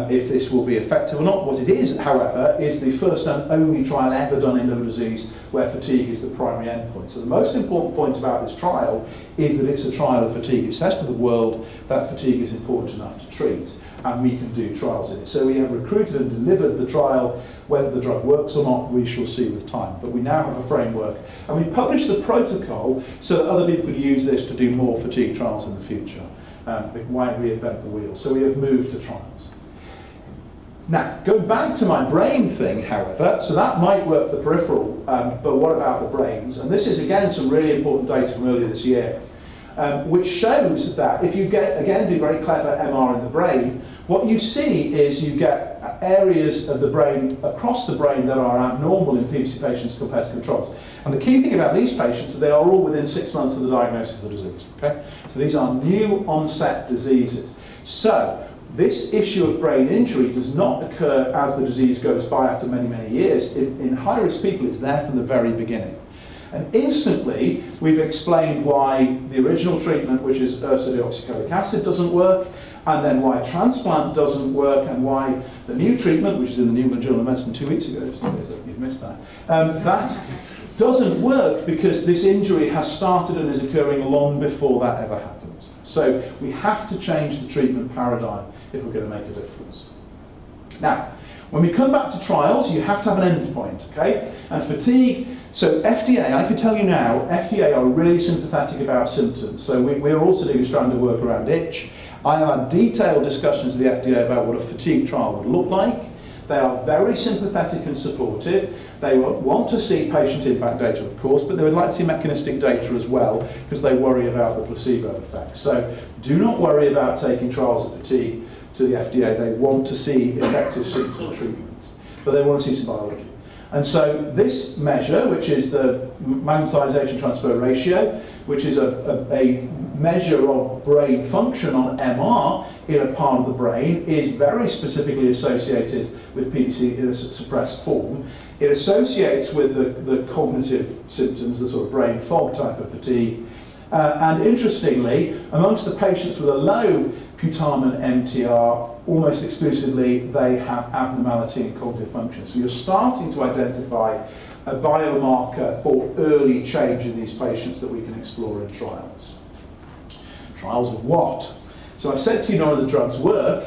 [SPEAKER 4] if this will be effective or not. What it is, however, is the first and only trial ever done in liver disease where fatigue is the primary endpoint. So the most important point about this trial is that it's a trial of fatigue. It says to the world that fatigue is important enough to treat, and we can do trials in it. So we have recruited and delivered the trial. Whether the drug works or not, we shall see with time. But we now have a framework, and we published the protocol so that other people could use this to do more fatigue trials in the future. Why reinvent the wheel? So we have moved to trials. Now, going back to my brain thing, however, so that might work for the peripheral, but what about the brains? And this is, again, some really important data from earlier this year, which shows that if you do very clever MR in the brain, what you see is you get areas of the brain, across the brain, that are abnormal in PBC patients compared to controls. And the key thing about these patients is they are all within 6 months of the diagnosis of the disease. Okay? So these are new onset diseases. So this issue of brain injury does not occur as the disease goes by after many, many years. In high-risk people, it's there from the very beginning. And instantly, we've explained why the original treatment, which is ursodeoxycholic acid, doesn't work, and then why transplant doesn't work, and why the new treatment, which is in the New England Journal of Medicine 2 weeks ago, just in case you've missed that, that doesn't work because this injury has started and is occurring long before that ever happens. So we have to change the treatment paradigm if we're going to make a difference. Now, when we come back to trials, you have to have an endpoint, okay? And fatigue So FDA, I could tell you now, FDA are really sympathetic about symptoms. So we're also doing a strand of work around itch. I have had detailed discussions with the FDA about what a fatigue trial would look like. They are very sympathetic and supportive. They want to see patient impact data, of course, but they would like to see mechanistic data as well, because they worry about the placebo effect. So do not worry about taking trials of fatigue to the FDA. They want to see effective symptom treatments, but they want to see some biology. And so this measure, which is the magnetization transfer ratio, which is a measure of brain function on MR in a part of the brain, is very specifically associated with PBC in a suppressed form. It associates with the cognitive symptoms, the sort of brain fog type of fatigue. And interestingly, amongst the patients with a low putamen MTR, almost exclusively they have abnormality in cognitive function. So you're starting to identify a biomarker for early change in these patients that we can explore in trials. Trials of what? So I've said to you none of the drugs work,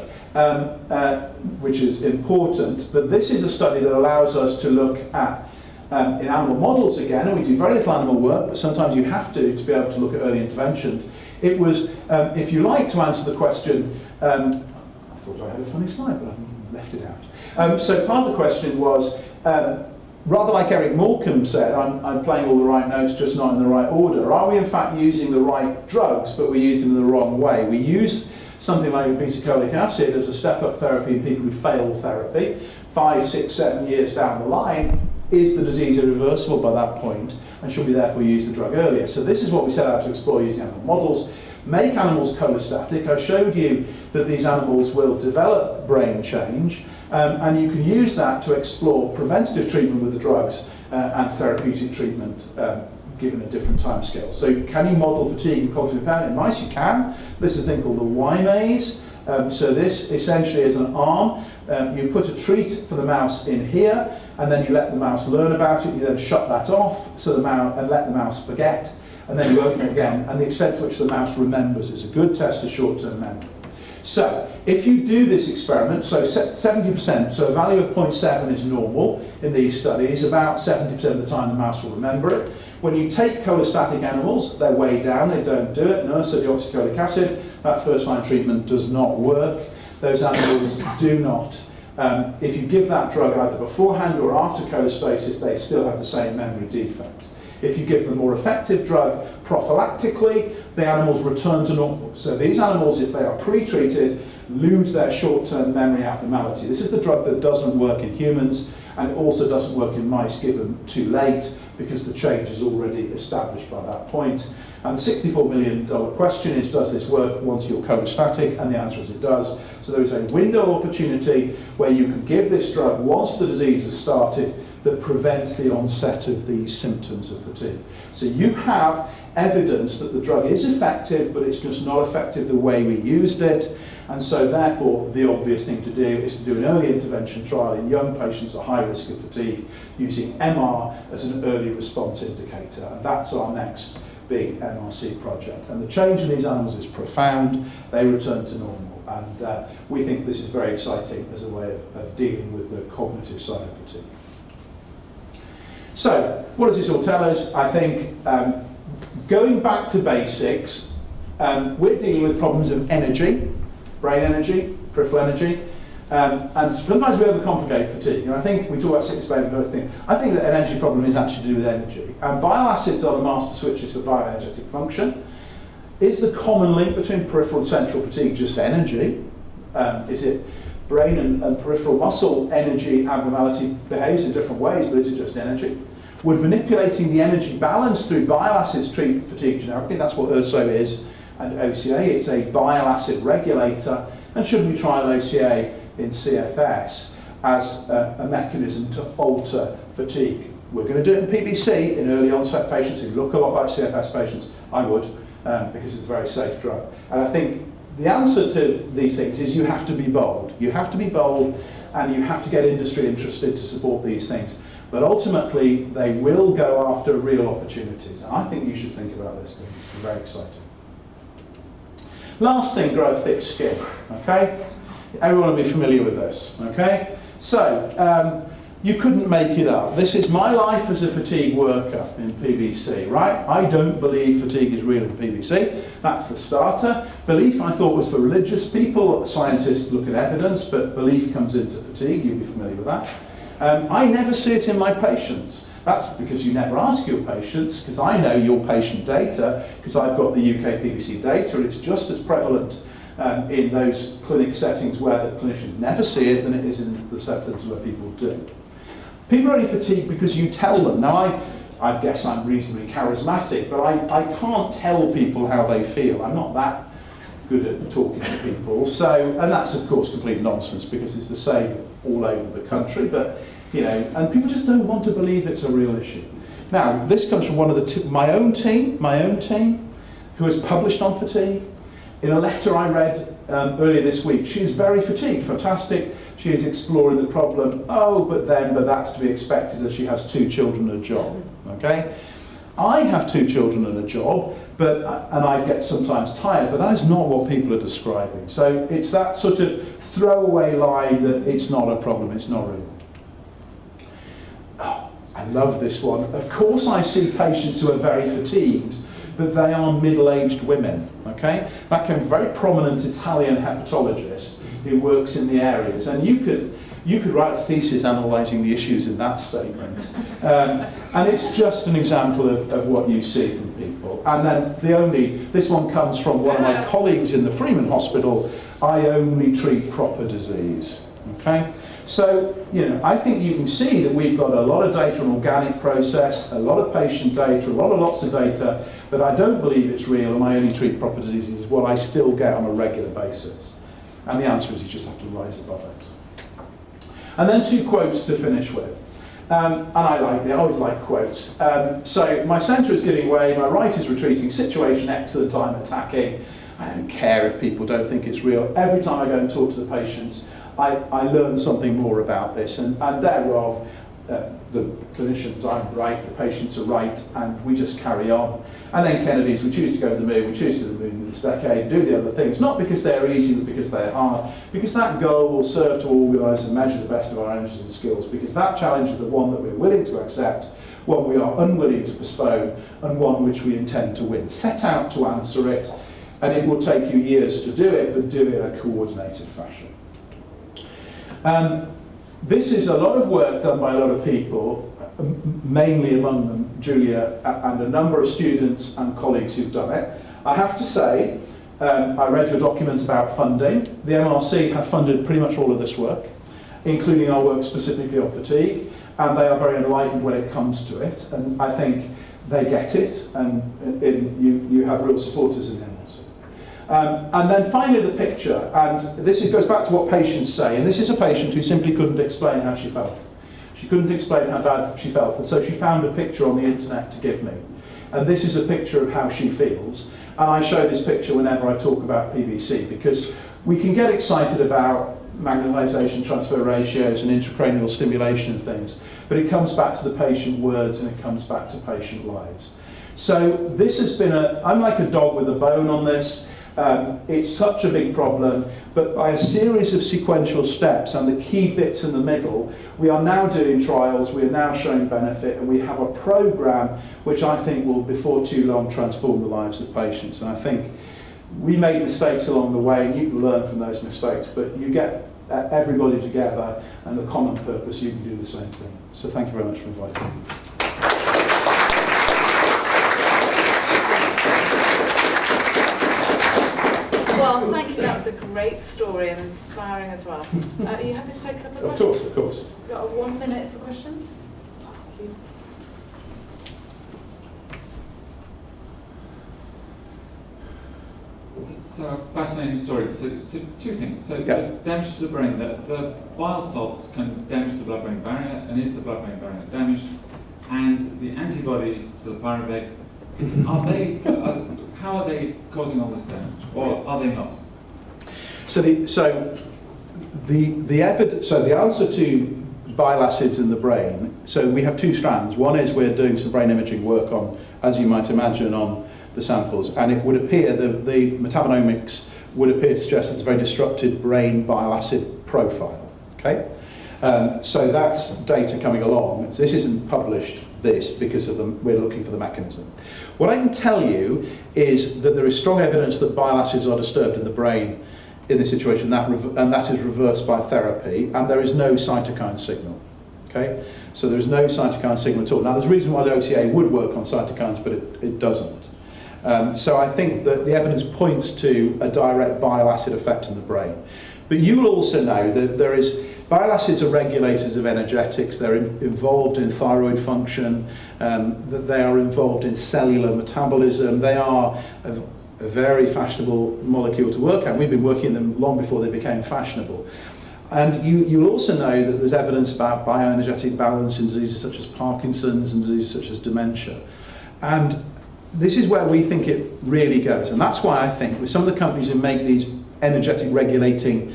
[SPEAKER 4] which is important, but this is a study that allows us to look at in animal models again, and we do very little animal work, but sometimes you have to be able to look at early interventions. It was, if you like, to answer the question, I thought I had a funny slide, but I've left it out. So part of the question was, rather like Eric Morecambe said, I'm playing all the right notes, just not in the right order. Are we in fact using the right drugs, but we use them in the wrong way? We use something like obeticholic acid as a step-up therapy in people who fail therapy. 5, 6, 7 years down the line, is the disease irreversible by that point, and should we therefore use the drug earlier? So this is what we set out to explore using animal models. Make animals cholestatic. I showed you that these animals will develop brain change, and you can use that to explore preventative treatment with the drugs and therapeutic treatment given a different time scale. So can you model fatigue and cognitive impairment in mice? You can. This is a thing called the Y maze. So this essentially is an arm. You put a treat for the mouse in here, and then you let the mouse learn about it. You then shut that off so the mouse, and let the mouse forget, and then you open it again. And the extent to which the mouse remembers is a good test of short-term memory. So if you do this experiment, so 70%, so a value of 0.7 is normal in these studies. About 70% of the time the mouse will remember it. When you take cholestatic animals, they're way down, they don't do it. No obeticholic acid, that first-line treatment does not work. Those animals do not. If you give that drug either beforehand or after cholestasis, they still have the same memory defect. If you give the more effective drug prophylactically, the animals return to normal. So these animals, if they are pre-treated, lose their short-term memory abnormality. This is the drug that doesn't work in humans, and it also doesn't work in mice given too late, because the change is already established by that point. And the $64 million question is, does this work once you're cholestatic? And the answer is it does. So there is a window of opportunity where you can give this drug once the disease has started that prevents the onset of these symptoms of fatigue. So you have evidence that the drug is effective, but it's just not effective the way we used it. And so therefore, the obvious thing to do is to do an early intervention trial in young patients at high risk of fatigue using MR as an early response indicator. And that's our next big MRC project. And the change in these animals is profound. They return to normal. And we think this is very exciting as a way of dealing with the cognitive side of fatigue. So, what does this all tell us? I think going back to basics, we're dealing with problems of energy, brain energy, peripheral energy, and sometimes we overcomplicate fatigue. And I think we talk about sickness, pain, and those things. I think that an energy problem is actually to do with energy. And bile acids are the master switches for bioenergetic function. Is the common link between peripheral and central fatigue just energy? Is it brain and peripheral muscle energy abnormality behaves in different ways, but is it just energy? Would manipulating the energy balance through bile acids treat fatigue generically? That's what URSO is, and OCA. It's a bile acid regulator. And should we try OCA in CFS as a mechanism to alter fatigue? We're going to do it in PBC, in early onset patients who look a lot like CFS patients. I would, because it's a very safe drug. And I think the answer to these things is you have to be bold. You have to be bold, and you have to get industry interested to support these things. But ultimately, they will go after real opportunities. And I think you should think about this. It's very exciting. Last thing, grow thick skin. Okay? Everyone will be familiar with this. Okay? So, You couldn't make it up. This is my life as a fatigue worker in PVC, right? I don't believe fatigue is real in PVC. That's the starter. Belief, I thought, was for religious people. Scientists look at evidence, but belief comes into fatigue. You'll be familiar with that. I never see it in my patients. That's because you never ask your patients, because I know your patient data, because I've got the UK PVC data. It's just as prevalent in those clinic settings where the clinicians never see it than it is in the settings where people do. People are only fatigued because you tell them. Now, I guess I'm reasonably charismatic, but I can't tell people how they feel. I'm not that good at talking to people. So, and that's of course complete nonsense because it's the same all over the country. But you know, and people just don't want to believe it's a real issue. Now, this comes from one of the my own team, who has published on fatigue. In a letter I read earlier this week, she is very fatigued, fantastic. She is exploring the problem. Oh, but that's to be expected as she has 2 children and a job. Okay, I have 2 children and a job, and I get sometimes tired. But that is not what people are describing. So it's that sort of throwaway line that it's not a problem. It's not real. Oh, I love this one. Of course, I see patients who are very fatigued, but they are middle-aged women. Okay, that came from a very prominent Italian hepatologist who works in the areas, and you could write a thesis analysing the issues in that statement, and it's just an example of what you see from people. And then this one comes from one of my colleagues in the Freeman Hospital. I only treat proper disease. Okay, so you know, I think you can see that we've got a lot of data on organic process, a lot of patient data, lots of data, but I don't believe it's real, and I only treat proper diseases is what I still get on a regular basis. And the answer is you just have to rise above it. And then 2 quotes to finish with. And I always like quotes. So, my centre is giving way, my right is retreating, situation excellent, I'm attacking. I don't care if people don't think it's real. Every time I go and talk to the patients, I learn something more about this. And thereof, the clinicians, I'm right, the patients are right, and we just carry on. And then Kennedy's, we choose to go to the moon, we choose to the moon in this decade, do the other things, not because they're easy, but because they're hard, because that goal will serve to organise and measure the best of our energies and skills, because that challenge is the one that we're willing to accept, one we are unwilling to postpone, and one which we intend to win. Set out to answer it, and it will take you years to do it, but do it in a coordinated fashion. This is a lot of work done by a lot of people, mainly among them Julia and a number of students and colleagues who've done it. I have to say, I read your document about funding. The MRC have funded pretty much all of this work, including our work specifically on fatigue, and they are very enlightened when it comes to it, and I think they get it, and you have real supporters in the MRC. And then finally the picture, and this goes back to what patients say, and this is a patient who simply couldn't explain how she felt. She couldn't explain how bad she felt, and so she found a picture on the internet to give me. And this is a picture of how she feels, and I show this picture whenever I talk about PVC, because we can get excited about magnetization, transfer ratios, and intracranial stimulation and things, but it comes back to the patient words and it comes back to patient lives. So this has been I'm like a dog with a bone on this. It's such a big problem, but by a series of sequential steps and the key bits in the middle, we are now doing trials, we are now showing benefit, and we have a program which I think will, before too long, transform the lives of patients. And I think we made mistakes along the way, and you can learn from those mistakes, but you get everybody together and the common purpose, you can do the same thing. So thank you very much for inviting me.
[SPEAKER 3] Well, thank you. That was a great story and inspiring as well. Are you happy to take a couple of questions?
[SPEAKER 4] Of course.
[SPEAKER 3] We've got 1 minute for questions. Thank you.
[SPEAKER 6] It's a fascinating story. So 2 things. So
[SPEAKER 4] Yeah.
[SPEAKER 6] the damage to the brain, the bile salts can damage the blood-brain barrier, and is the blood-brain barrier damaged? And the antibodies to the pyruvate, how are they causing all this damage, or are they not?
[SPEAKER 4] So the evidence. So the answer to bile acids in the brain. So we have 2 strands. One is we're doing some brain imaging work on, as you might imagine, on the samples, and it would appear the metabonomics would appear to suggest it's a very disrupted brain bile acid profile. Okay. So that's data coming along. This isn't published, because we're looking for the mechanism. What I can tell you is that there is strong evidence that bile acids are disturbed in the brain in this situation, and that is reversed by therapy, and there is no cytokine signal. Okay? So there is no cytokine signal at all. Now there's a reason why the OCA would work on cytokines, but it doesn't. So I think that the evidence points to a direct bile acid effect in the brain. But you'll also know that bile acids are regulators of energetics. They're involved in thyroid function, that they are involved in cellular metabolism. They are a very fashionable molecule to work at. We've been working them long before they became fashionable. And you'll also know that there's evidence about bioenergetic balance in diseases such as Parkinson's and diseases such as dementia. And this is where we think it really goes. And that's why I think with some of the companies who make these energetic regulating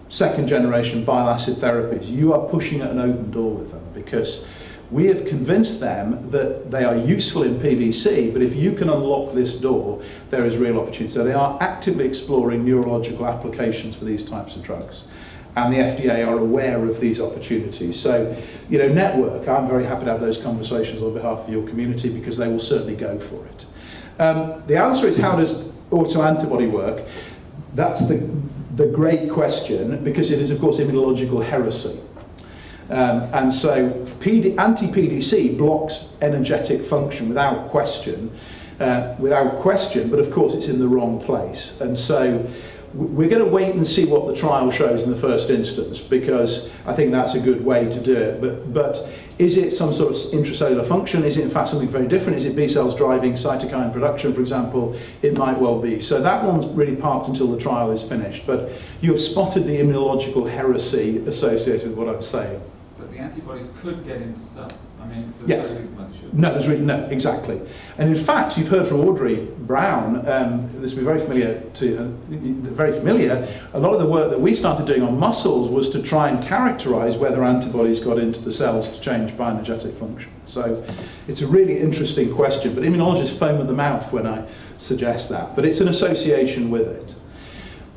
[SPEAKER 4] second generation bile acid therapies, you are pushing at an open door with them, because we have convinced them that they are useful in PVC, but if you can unlock this door, there is real opportunity. So they are actively exploring neurological applications for these types of drugs. And the FDA are aware of these opportunities. So, network, I'm very happy to have those conversations on behalf of your community, because they will certainly go for it. The answer is, how does autoantibody work? That's the great question, because it is, of course, immunological heresy. And so anti-PDC blocks energetic function without question, but of course it's in the wrong place. And so we're going to wait and see what the trial shows in the first instance, because I think that's a good way to do it. But is it some sort of intracellular function? Is it in fact something very different? Is it B cells driving cytokine production, for example? It might well be. So that one's really parked until the trial is finished. But you have spotted the immunological heresy associated with what I'm saying.
[SPEAKER 6] But the antibodies could get into cells. I mean,
[SPEAKER 4] yes.
[SPEAKER 6] No reason why they shouldn't.
[SPEAKER 4] No, there's really no, exactly. And in fact, you've heard from Audrey Brown. This will be very familiar to A lot of the work that we started doing on muscles was to try and characterise whether antibodies got into the cells to change bioenergetic function. So it's a really interesting question. But immunologists foam at the mouth when I suggest that. But it's an association with it.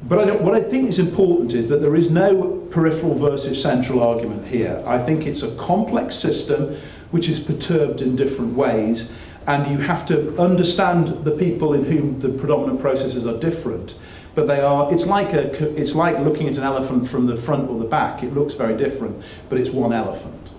[SPEAKER 4] But what I think is important is that there is no peripheral versus central argument here. I think it's a complex system which is perturbed in different ways, and you have to understand the people in whom the predominant processes are different. But they are. It's like looking at an elephant from the front or the back. It looks very different, but it's one elephant.